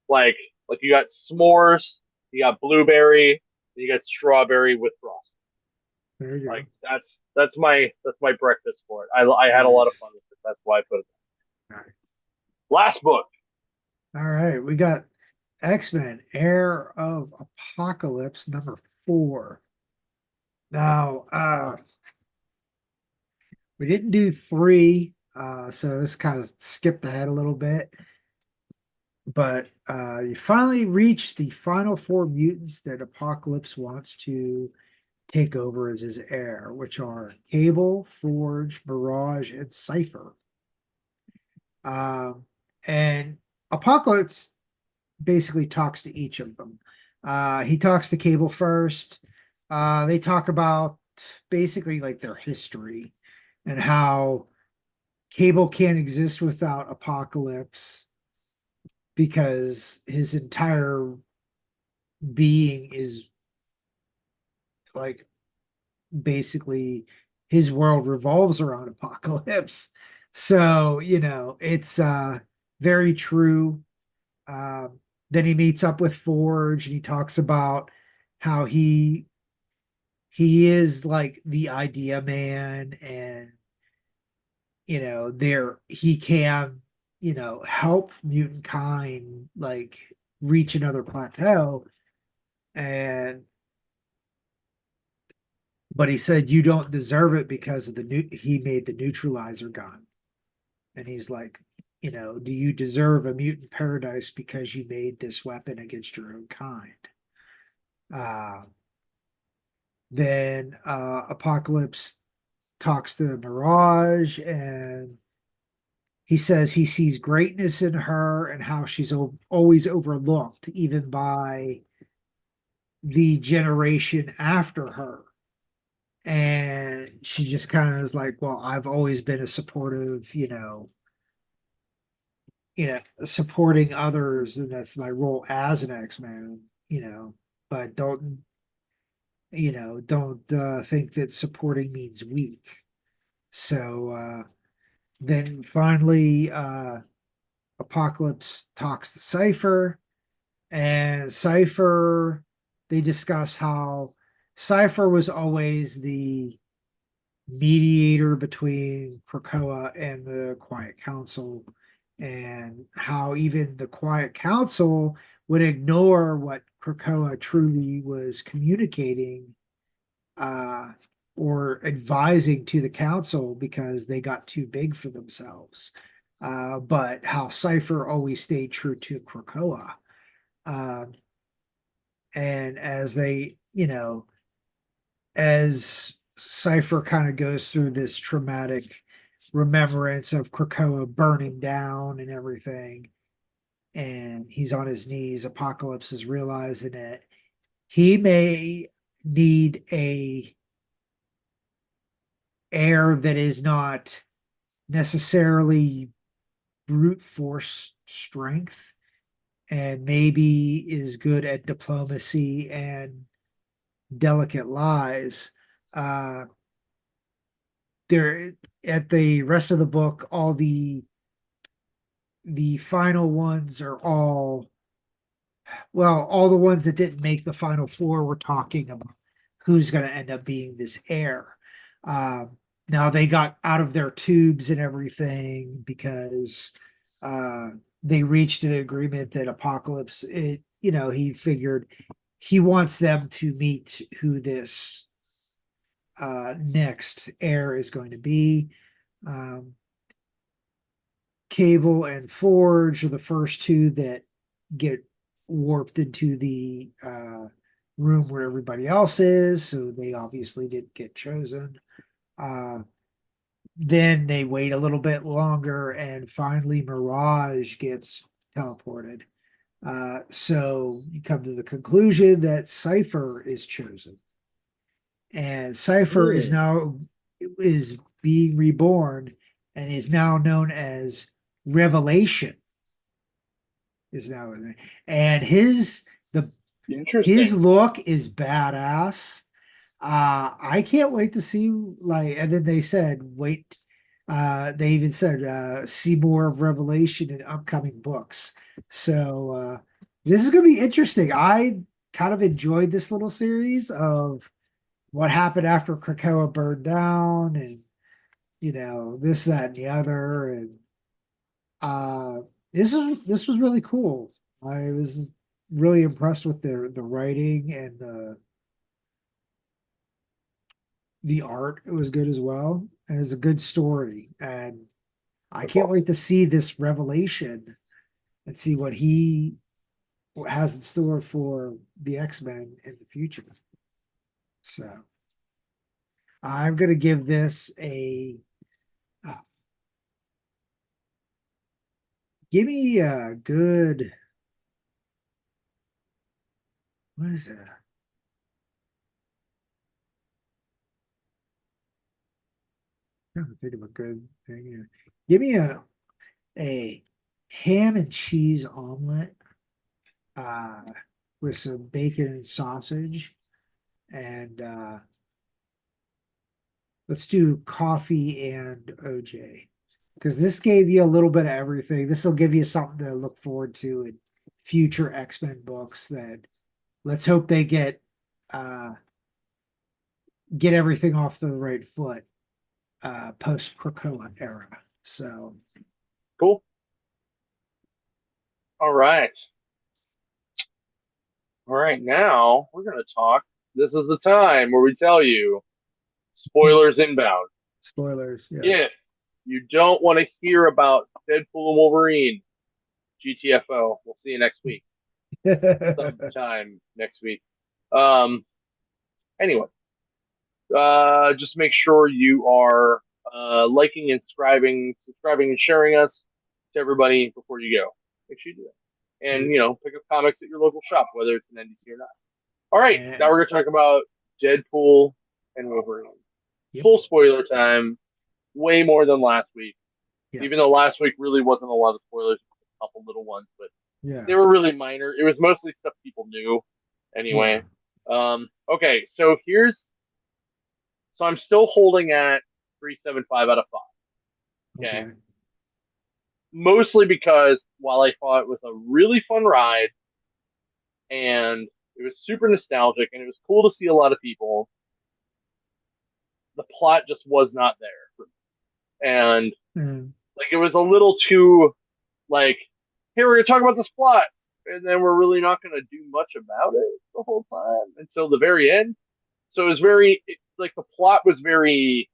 Like you got s'mores, you got blueberry, and you got strawberry with frosting. There you Like go. that's my breakfast for it. I had a lot of Nice. fun with it. That's why I put it. Nice. Last book. All right. We got X-Men, Heir of Apocalypse, #4. Now, we didn't do 3, so this kind of skipped ahead a little bit. But you finally reach the final 4 mutants that Apocalypse wants to take over as his heir, which are Cable, Forge, Mirage, and Cypher. Um, and Apocalypse basically talks to each of them. He talks to Cable first. They talk about basically like their history and how Cable can't exist without Apocalypse because his entire being is like basically his world revolves around Apocalypse. So, it's very true. Then he meets up with Forge and he talks about how he is like the idea man, and there he can help mutant kind like reach another plateau. And but he said you don't deserve it because of the new he made the neutralizer gun. And he's like, do you deserve a mutant paradise because you made this weapon against your own kind? uh then Apocalypse talks to Mirage, and he says he sees greatness in her and how she's always overlooked, even by the generation after her. And she just kind of is like, well, I've always been a supportive, supporting others, and that's my role as an X-Man, but don't think that supporting means weak. So then finally, Apocalypse talks to Cypher, and Cypher, they discuss how Cypher was always the mediator between Krakoa and the Quiet Council, and how even the Quiet Council would ignore what Krakoa truly was communicating, uh, or advising to the council because they got too big for themselves. But how Cypher always stayed true to Krakoa. Uh, and as Cypher kind of goes through this traumatic remembrance of Krakoa burning down and everything, and he's on his knees, Apocalypse is realizing it. He may need a heir that is not necessarily brute force strength, and maybe is good at diplomacy and delicate lies. Uh, there at the rest of the book, all the final ones are all the ones that didn't make the final 4 were talking about who's going to end up being this heir. Now they got out of their tubes and everything because uh, they reached an agreement that Apocalypse, he figured he wants them to meet who this next heir is going to be. Um, Cable and Forge are the first two that get warped into the room where everybody else is, so they obviously didn't get chosen. Uh, then they wait a little bit longer, and finally Mirage gets teleported. So you come to the conclusion that Cypher is chosen, and Cypher is Hmm. now is being reborn and is now known as Revelation. Is now, and the his Interesting. look is badass. I can't wait to see, like, and then they said, wait, they even said, see more of Revelation in upcoming books. So, this is going to be interesting. I kind of enjoyed this little series of what happened after Krakoa burned down and, this, that, and the other. And, uh, this was really cool. I was really impressed with the writing and the art. It was good as well, and it's a good story. And I can't wait to see this Revelation and see what he has in store for the X-Men in the future. So I'm gonna give this a uh, give me a good, what is it? I'm trying to think of a good thing here. Give me a ham and cheese omelet uh with some bacon and sausage, and let's do coffee and OJ, because this gave you a little bit of everything. This will give you something to look forward to in future X-Men books. That, let's hope they uh get everything off the right foot post Krakoa era. So Cool. All right. All right. Now we're going to talk. This is the time where we tell you spoilers inbound. spoilers, If yes. you don't want to hear about Deadpool and Wolverine, GTFO, we'll see you next week. Sometime next week. Um, anyway, just make sure you are liking and subscribing and sharing us to everybody before you go. Make sure you do that. And, pick up comics at your local shop, whether it's an NDC or not. All right, now And we're going to talk about Deadpool and Wolverine. yep, Full spoiler time, way more than last week. Even though yes, last week really wasn't a lot of spoilers, a couple little ones, but yeah, they were really minor. It was mostly stuff people knew yeah, anyway. Okay, so I'm still holding at 3.75 out of 5. Okay. okay. Mostly because while I thought it was a really fun ride and it was super nostalgic and it was cool to see a lot of people, the plot just was not there. And Mm, like it was a little too like, hey, we're gonna talk about this plot, and then we're really not gonna do much about it the whole time until the very end. So it was like the plot was very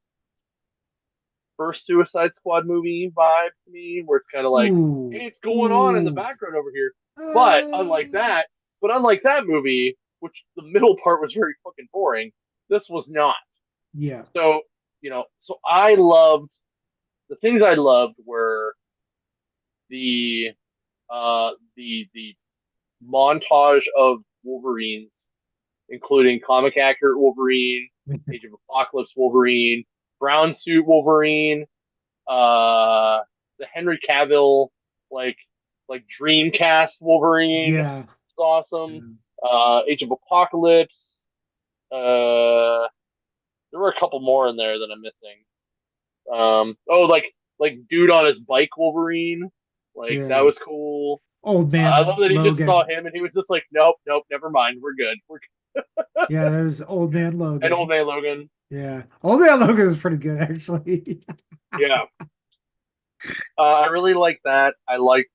first Suicide Squad movie vibe to me, where it's kind of like, ooh, hey, it's going on in the ooh, background over here. But unlike uh, that, unlike that movie, which the middle part was very fucking boring, this was not. yeah, So so I loved the things I loved were the the montage of Wolverines, including comic accurate Wolverine, Age of Apocalypse Wolverine, Brown Suit Wolverine, uh, the Henry Cavill like Dreamcast Wolverine. yeah. It's awesome. Mm. Age of Apocalypse. Uh, there were a couple more in there that I'm missing. Oh, like dude on his bike Wolverine. Like that Yeah. was cool. Old I love man that he just saw Logan. him and he was just like, nope, nope, never mind, we're good. We're Yeah, that was Old Man and Old Logan. Man Logan. Yeah. Old Man Logan is pretty good, actually. Yeah, I really like that. I liked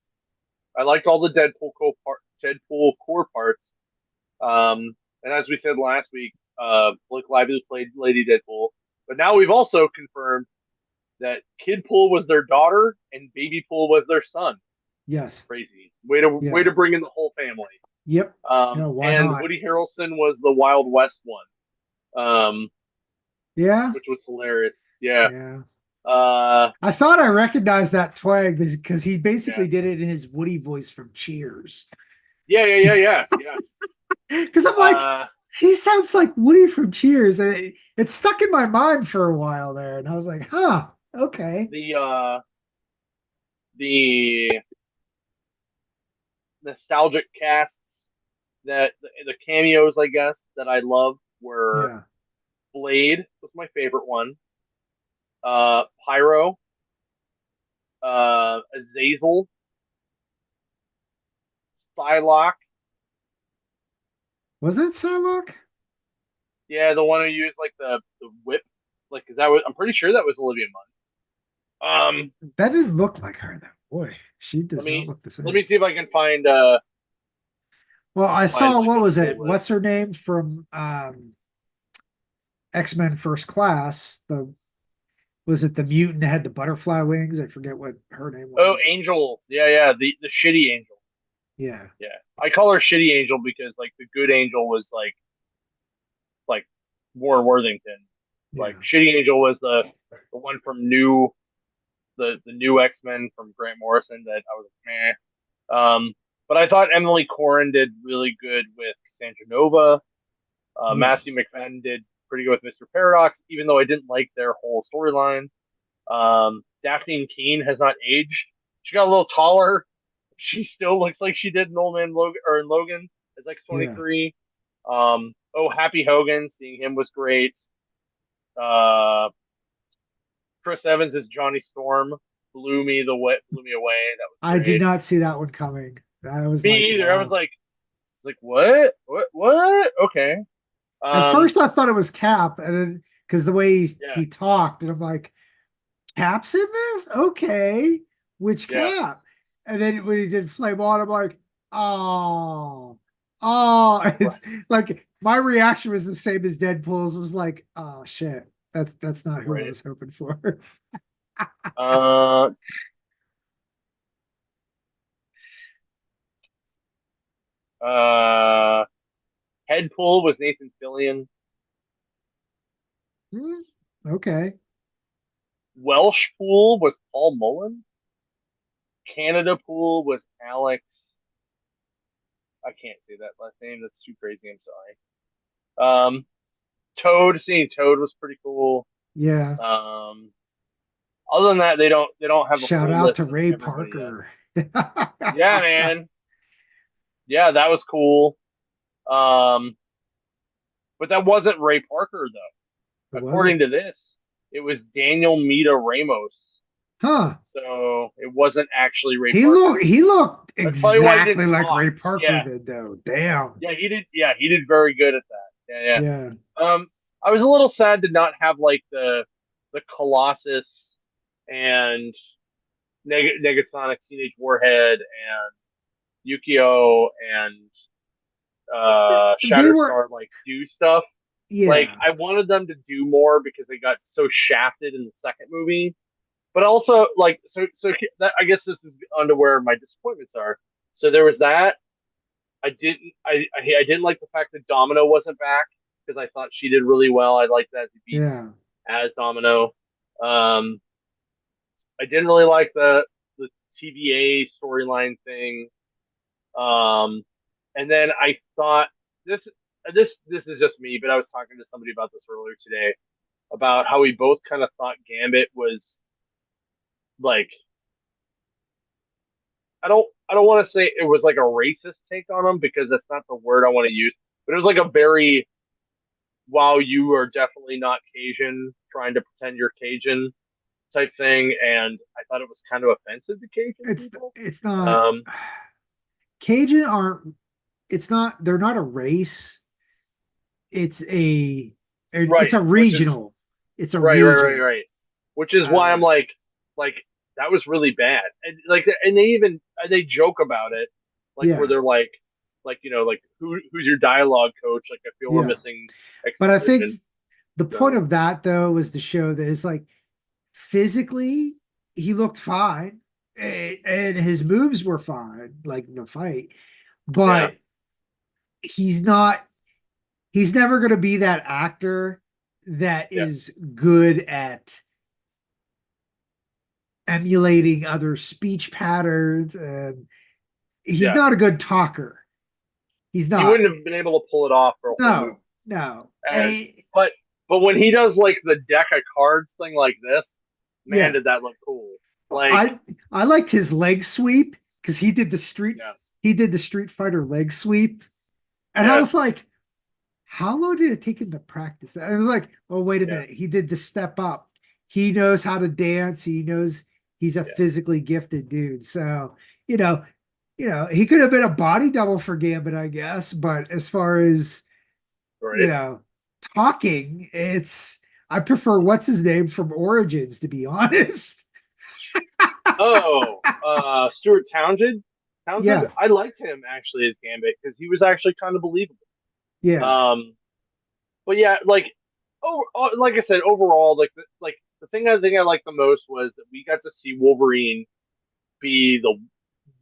all the Deadpool core parts. And as we said last week, Blake Lively played Lady Deadpool, but now we've also confirmed that Kid Pool was their daughter and Baby Pool was their son. Yes. Crazy way Yeah. to bring in the whole family. Yep. Yeah. Why And not? Woody Harrelson was the Wild West one, Yeah. which was hilarious. Yeah. Yeah. Uh, I thought I recognized that twang because he yeah. basically did it in his Woody voice from Cheers. Yeah. Because I'm like, Uh, he sounds like Woody from Cheers, and it stuck in my mind for a while there, and I was like, huh, okay, the nostalgic casts that the cameos, I guess, that I love were yeah. Blade was my favorite one. Pyro, Azazel, Psylocke. Was that Psylocke? Yeah, the one who used like the whip. Like, cause that was, I'm pretty sure that was Olivia Munn. That didn't look like her. Though. Boy, she Let does not me look the let same. me see if I can find Well, I saw like what a was full it? list. What's her name from X-Men First Class? The was it the mutant that had the butterfly wings? I forget what her name Oh, was. Angel. Yeah. The shitty Angel. Yeah, Yeah, I call her shitty Angel because like the good Angel was like Warren Worthington. Like yeah, shitty Angel was the one from the new X Men from Grant Morrison that I was like, meh. But I thought Emily Corrin did really good with Cassandra Nova. yeah. Matthew McFadden did pretty good with Mr. Paradox, even though I didn't like their whole storyline. Daphne Keane has not aged. She got a little taller. She still looks like she did in Old Man Logan or in Logan as Yeah. X-23. Happy Hogan, seeing him was great. Uh, Chris Evans as Johnny Storm blew me away. That was I did great. not see that one coming. I was like, Me either. I was wow. like, what? Okay. At Um, first, I thought it was Cap, and then because the way yeah, he talked, and I'm like, Cap's in this? Okay, which yeah, Cap? And then when he did Flame On, I'm like, oh, oh. right. It's like my reaction was the same as Deadpool's. Was like, oh shit, that's not who I Right. was hoping for. Uh, uh, Headpool was Nathan Fillion. Hmm, okay, Welsh Pool was Paul Mullen. Canada Pool was Alex. I can't say that last name. That's too crazy. I'm sorry. Toad, seeing Toad was pretty cool. yeah. Um, other than that, they don't have a Shout full out list to of Ray everybody yet. Parker. Yeah, man. Yeah, that was cool. Um, but that wasn't Ray Parker though. Was According it? to this, it was Daniel Mita Ramos. Huh. So it wasn't actually Ray He Parker. looked he looked That's probably why he exactly didn't like talk. Ray Parker Yeah, did though. Damn. yeah, he did. Yeah, he did very good at that. Yeah. Yeah. I was a little sad to not have like the Colossus and Negasonic Teenage Warhead and Yukio and They were Shatterstar like do stuff. Like yeah. I wanted them to do more because they got so shafted in the second movie. But also like so that, I guess this is under where my disappointments are. So there was that. I didn't like the fact that Domino wasn't back because I thought she did really well. I liked that beats Yeah. as Domino. Um, I didn't really like the TVA storyline thing. Um, and then I thought this this is just me, but I was talking to somebody about this earlier today about how we both kind of thought Gambit was like I don't want to say it was like a racist take on him because that's not the word I want to use, but it was like a very wow, you are definitely not Cajun, trying to pretend you're Cajun type thing, and I thought it was kind of offensive to Cajun people. It's not Um, Cajun aren't it's not they're not a race. It's a it's right, a which is regional. It's a right, region. right. Which is why I'm Uh like that was really bad, and like, and they joke about it, like where yeah. they're like, like like who's your dialogue coach? Like I feel we're Yeah. missing But I think exposition. the point So of that though was to show that it's like physically he looked fine and his moves were fine, like in the fight, yeah, but he's not, he's never going to be that actor that yeah, is good at emulating other speech patterns, and he's yeah. not a good talker. He's He not. wouldn't have been able to pull it off for a whole movie. No, no. And but but when he does like the deck of cards thing like this, man, Yeah. did that look cool. Like I liked his leg sweep because yeah, he did the Street Fighter leg sweep. And I yeah, was like, how long did it take him to practice that? And I was like, oh, wait a yeah, minute. He did the step up. He knows how to dance. He knows he's a yeah. physically gifted dude. So, you know, he could have been a body double for Gambit, I guess. But as far as, you Right. know, talking, it's, I prefer what's his name from Origins, to be honest. Oh, Stuart Townsend. Townsend. Yeah. I liked him actually as Gambit because he was actually kind of believable. Yeah. Um, but yeah, like I said, overall, the thing I think I liked the most was that we got to see Wolverine be the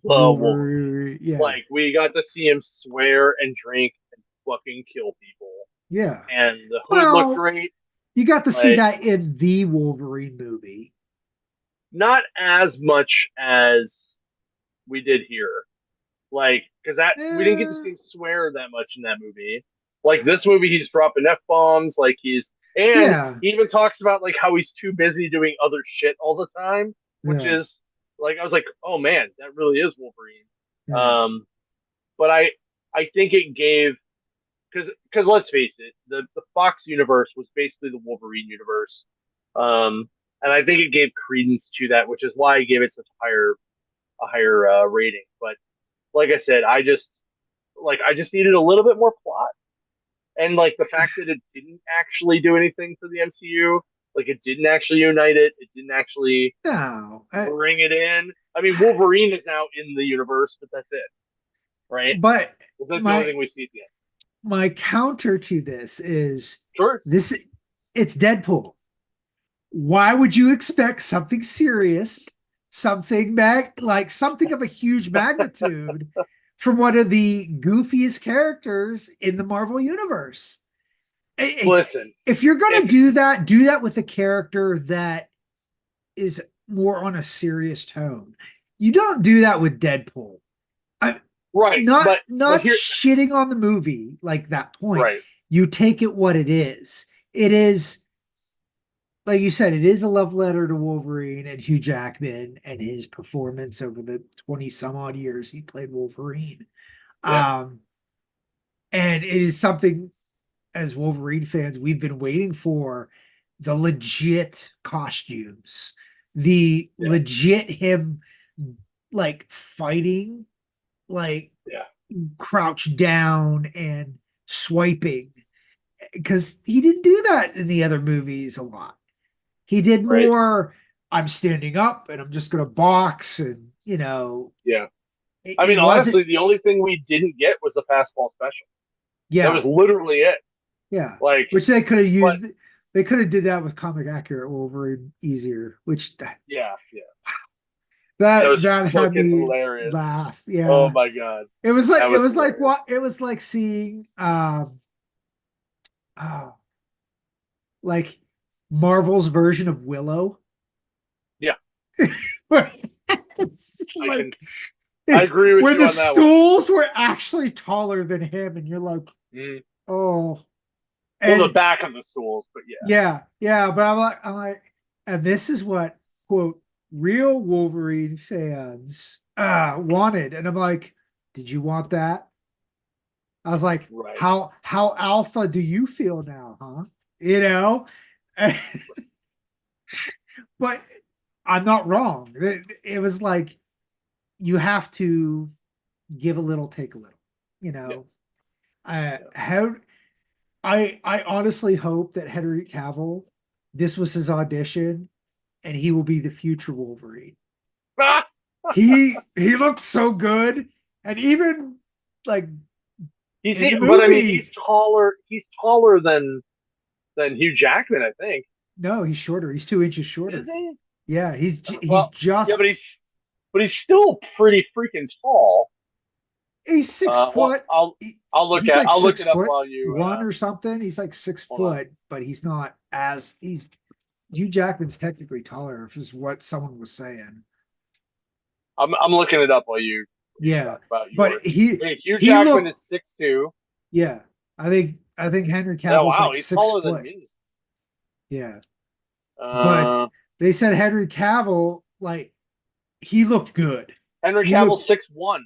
Wolverine. Wolverine. Yeah. Like we got to see him swear and drink and fucking kill people, Yeah. and the hood looked Well, great. you got to see Like that in the Wolverine movie. not as much as we did here. Like, because that we didn't get to Eh, see him swear that much in that movie. Like this movie, he's dropping f bombs. Like and yeah. he even talks about like how he's too busy doing other shit all the time, which Yeah. is like I was like, oh man, that really is Wolverine. Yeah. Um, but I think it gave because let's face it, the Fox universe was basically the Wolverine universe. And I think it gave credence to that, which is why I gave it such a higher rating. But like I said, I just needed a little bit more plot, and like the fact that it didn't actually do anything for the MCU, like it didn't actually unite it, it didn't actually No. bring it in. I mean, Wolverine is now in the universe, but that's it, right? But That's the only my thing we see yet. my counter to this is Sure. this, it's Deadpool. Why would you expect something serious, something like something of a huge magnitude from one of the goofiest characters in the Marvel universe? Listen, If you're going to if do that with a character that is more on a serious tone. You don't do that with Deadpool. I right, but not here, shitting on the movie like that point. right, You take it what it is. It is, like you said, it is a love letter to Wolverine and Hugh Jackman and his performance over the 20 some odd years he played Wolverine. yeah, Um, and it is something, as Wolverine fans we've been waiting for, the legit costumes, the yeah, legit him like fighting, like yeah, crouched down and swiping, because he didn't do that in the other movies a lot. He did right, more, I'm standing up and I'm just going to box, and yeah. it, I mean, it wasn't. honestly, the only thing we didn't get was the fastball special. That was Yeah. literally it. Yeah, Like, which they could have but used. They could have did that with comic accurate Wolverine easier. Which yeah, yeah, that that was that had fucking me hilarious. laugh. Oh Yeah, my god, it was like that was hilarious. it was like seeing uh like Marvel's version of Willow. Yeah, It's I can. like I agree with where you the on that one. stools were actually taller than him, and you're like, Mm. oh, Well, the and back of the stools, but yeah, yeah, but I'm like, and this is what quote real Wolverine fans wanted, and I'm like, did you want that? I was like, right. how alpha do you feel now, huh? You know, but I'm not wrong. It was like you have to give a little, take a little. You Yeah, know, yeah. how I honestly hope that Henry Cavill, this was his audition, and he will be the future Wolverine. He looked so good, and even like In the but I mean, he's movie. taller. He's taller than Hugh Jackman, I think. No, he's shorter. He's 2 inches Is shorter. he? Yeah, he's Well, yeah, just but he's still pretty freaking tall. he's six Well, foot. He's like I'll look six it up foot while you one or something. He's like six hold on. foot, but he's not as he's Hugh Jackman's technically taller, if is what someone was saying. I'm looking it up while you Yeah, talk about yours. but he Okay, Hugh he Jackman is looked 6'2". yeah. I think Henry Oh Cavill's wow, like he's six taller than foot. me. Yeah, but Uh, they said Henry Cavill like he looked good. Henry He Cavill looked 6'1",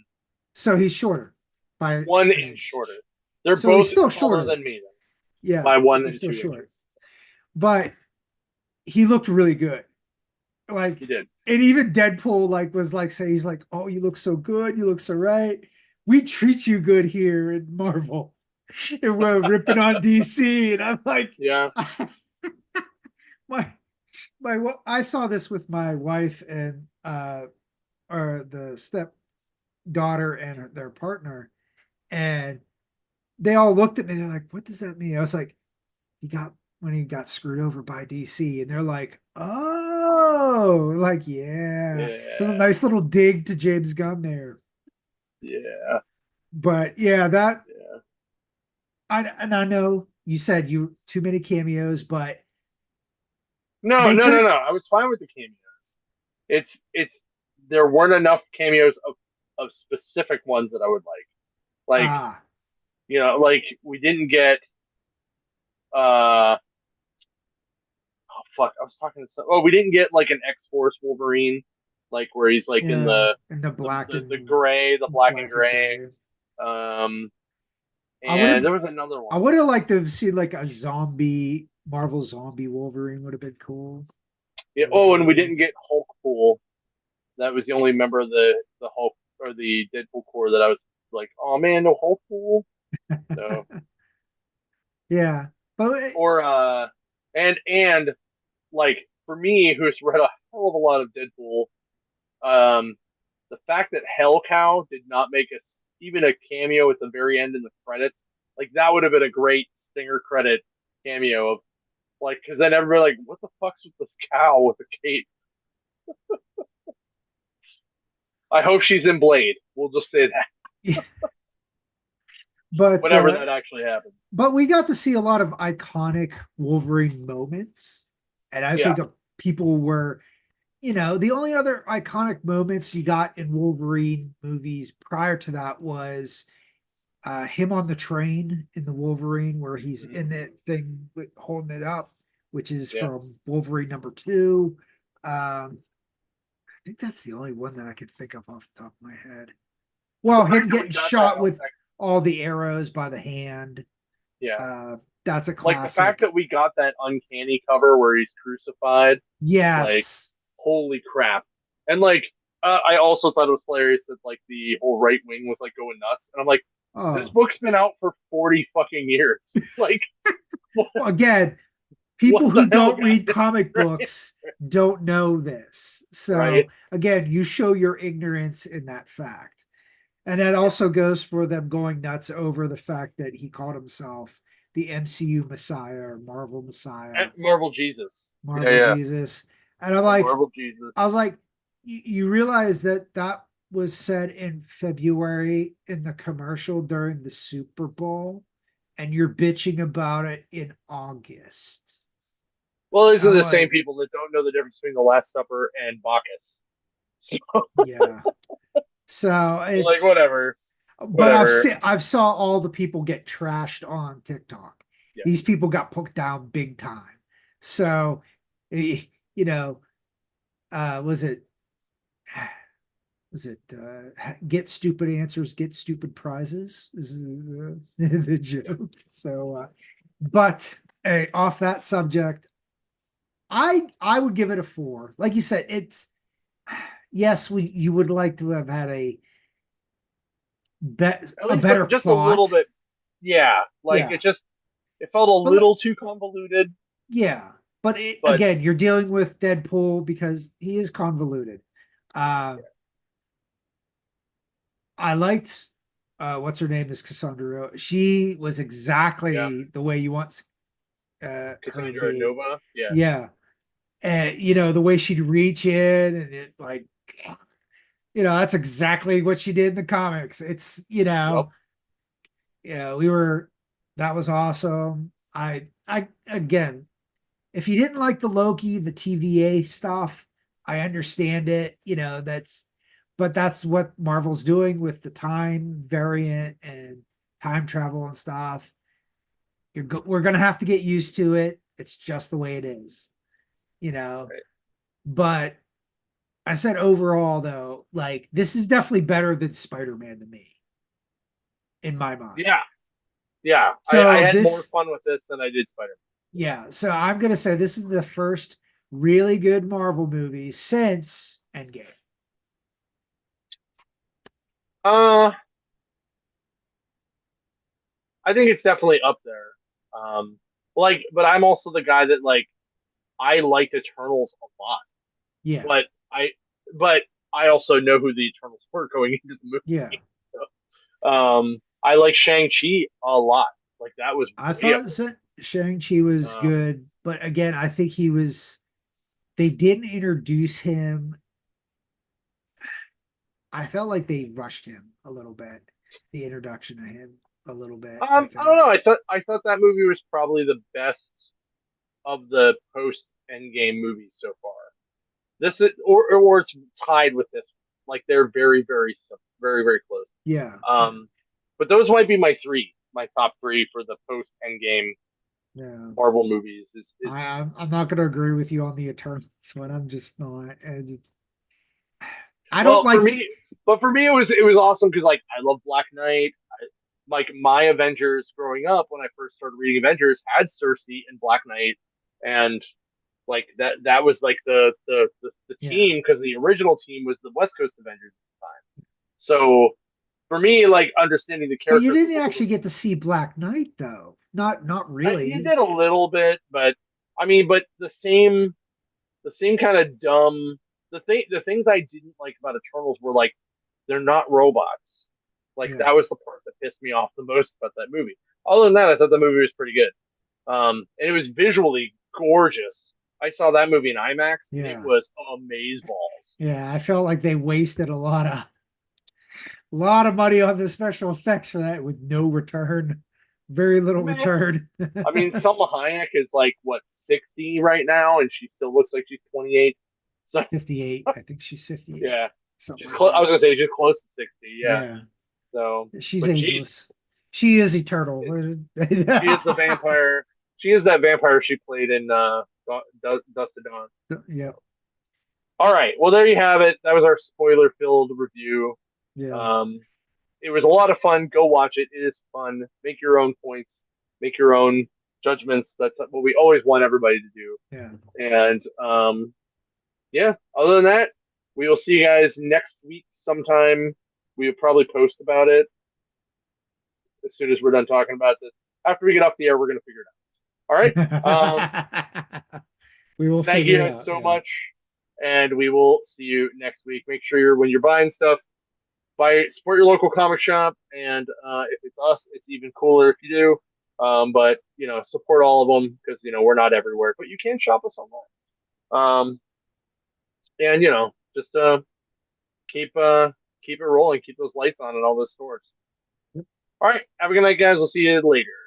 so he's shorter by an 1 inch inch. shorter. They're So both he's still taller shorter. than me then, Yeah, by but one they're and still 2 inches. short. But he looked really good. Like, He did. and even Deadpool like was like say he's like, oh, you look so good, you look so right. We treat you good here in Marvel. And we're ripping on DC, and I'm like, Yeah. my I saw this with my wife and or the step daughter and their partner, and they all looked at me. They're like, "What does that mean?" I was like, "He got when he got screwed over by DC," and they're like, "Oh, like yeah." It was a Yeah. nice little dig to James Gunn there, Yeah. but yeah, that Yeah. I know you said you too many cameos, but No, they no, no, could no. I was fine with the cameos. It's there weren't enough cameos of specific ones that I would like. Like, ah like we didn't get uh oh fuck, I was talking to we didn't get like an X-Force Wolverine, like where he's like in yeah, and the black the and gray, the black and black and gray. gray. Um I would and have there was another I one. would have liked to see like a zombie Marvel zombie Wolverine would have been cool. Yeah, Like oh, that and would we be didn't get Hulk Pool. That was the only member of the Hulk or the Deadpool core that I was like, oh man, no Hulk Pool. So yeah. But or and like for me, who's read a hell of a lot of Deadpool, um, the fact that Hell Cow did not make us even a cameo at the very end in the credits, like that would have been a great stinger credit cameo of like, because then everybody like, what the fuck's with this cow with a cape? I hope she's in Blade. We'll just say that but whenever that actually happens. but we got to see a lot of iconic Wolverine moments, and I Yeah. think people were, the only other iconic moments you got in Wolverine movies prior to that was him on the train in the Wolverine where he's Mm-hmm. in that thing holding it up, which is Yeah. from Wolverine #2. I think that's the only one that I could think of off the top of my head. Well, The fact him that we getting got that, shot with all the arrows by the hand. yeah, That's a like the fact classic. that we got that uncanny cover where he's crucified, like Yes. holy crap. And like I also thought it was hilarious that like the whole right wing was like going nuts, and I'm like, this Oh, book's been out for 40 fucking years. Like, what, well, again, what people the who hell, don't read guys? comic Right? books don't know this. Right? So again, you show your ignorance in that fact. And that Yeah. also goes for them going nuts over the fact that he called himself the MCU Messiah or Marvel Messiah, And Marvel Jesus. Yeah, Marvel yeah. Jesus. And I'm The like, Marvel Jesus. I was like, you realize that that was said in February in the commercial during the Super Bowl, and you're bitching about it in August. Well, these are I'm the same like, people that don't know the difference between the Last Supper and Bacchus. So, yeah. So like, it's, whatever, but whatever. I've saw all the people get trashed on TikTok. Yeah. These people got put down big time. So, you know, was it get stupid answers, get stupid prizes is the joke. So, but hey, off that subject, I would give it a 4. Like you said, it's yes, you would like to have had At a least better just a little plot. bit. Yeah, like Yeah, it felt a but little too convoluted. yeah, but But again, you're dealing with Deadpool because he is convoluted. Uh, I liked. what's her name is Cassandra. She was Yeah, exactly the way you want her to Cassandra be. Nova. Yeah, Yeah. And the way she'd reach in and it like that's exactly what she did in the comics. It's yep, we were that was awesome. I again, if you didn't like the Loki, the TVA stuff, I understand it. But that's what Marvel's doing with the time variant and time travel and stuff. We're gonna have to get used to it. It's just the way it is, you know. right. But I said overall though, like this is definitely better than Spider-Man to me, in my mind. Yeah, yeah. I So had more this, fun with this than I did Spider. yeah. So I'm gonna say this is the first really good Marvel movie since Endgame. Uh, I think it's definitely up there. But I'm also the guy that like I liked Eternals a lot, Yeah, but but I also know who the Eternals were going into the yeah. movie. I like Shang Chi a lot. Like that was I way up thought Shang-Chi was there. good, but again, I think they didn't introduce him. I felt like they rushed him a little bit, the introduction of him a little bit, I I don't know. think. I thought that movie was probably the best of the post Endgame movies so far. This is, or it's tied with this. Like they're very very close. Yeah, yeah, Um, but those might be my top three for the post Endgame yeah. Marvel movies. Is I'm not going to agree with you on the Eternals one. I'm just not. I don't well for like the me, but for me it was awesome because like I love Black Knight. Like my Avengers growing up when I first started reading Avengers had Cersei and Black Knight, and like that was like the yeah. team because the original team was the West Coast Avengers at the time. So for me, like understanding the But you characters was didn't a little. actually get to see Black Knight though. Not You really. did a little bit, but I mean, but the same kind of dumb. The things I didn't like about Eternals were like they're not robots. Like Yeah. that was the part that pissed me off the most about that movie. Other than that, I thought the movie was pretty good. And it was visually gorgeous. I saw that movie in IMAX, and it Yeah. was amazeballs. Yeah. I felt like they wasted a lot of money on the special effects for that with no return, very little Man, return. I mean, Selma Hayek is like what 60 right now, and she still looks like she's 28. So 58. I think she's 58. yeah, Something she's like I that. was gonna say she's close to 60. Yeah. Yeah. So, She's but geez, ageless. She is eternal. she is the vampire. She is that vampire she played in Dust to Dawn. Yeah. All right. Well, there you have it. That was our spoiler-filled review. Yeah. Um, it was a lot of fun. Go watch it. It is fun. Make your own points. Make your own judgments. That's what we always want everybody to do. Yeah. And yeah. Other than that, we will see you guys next week sometime. We'll probably post about it as soon as we're done talking about this. After we get off the air, we're gonna figure it out. All right. We will Thank you figure it guys out. so Yeah. much, and we will see you next week. Make sure when you're buying stuff, support your local comic shop, and if it's us, it's even cooler if you do. But support all of them because we're not everywhere, but you can shop us online. And just keep keep it rolling, keep those lights on in all those stores. All right, have a good night, guys. We'll see you later.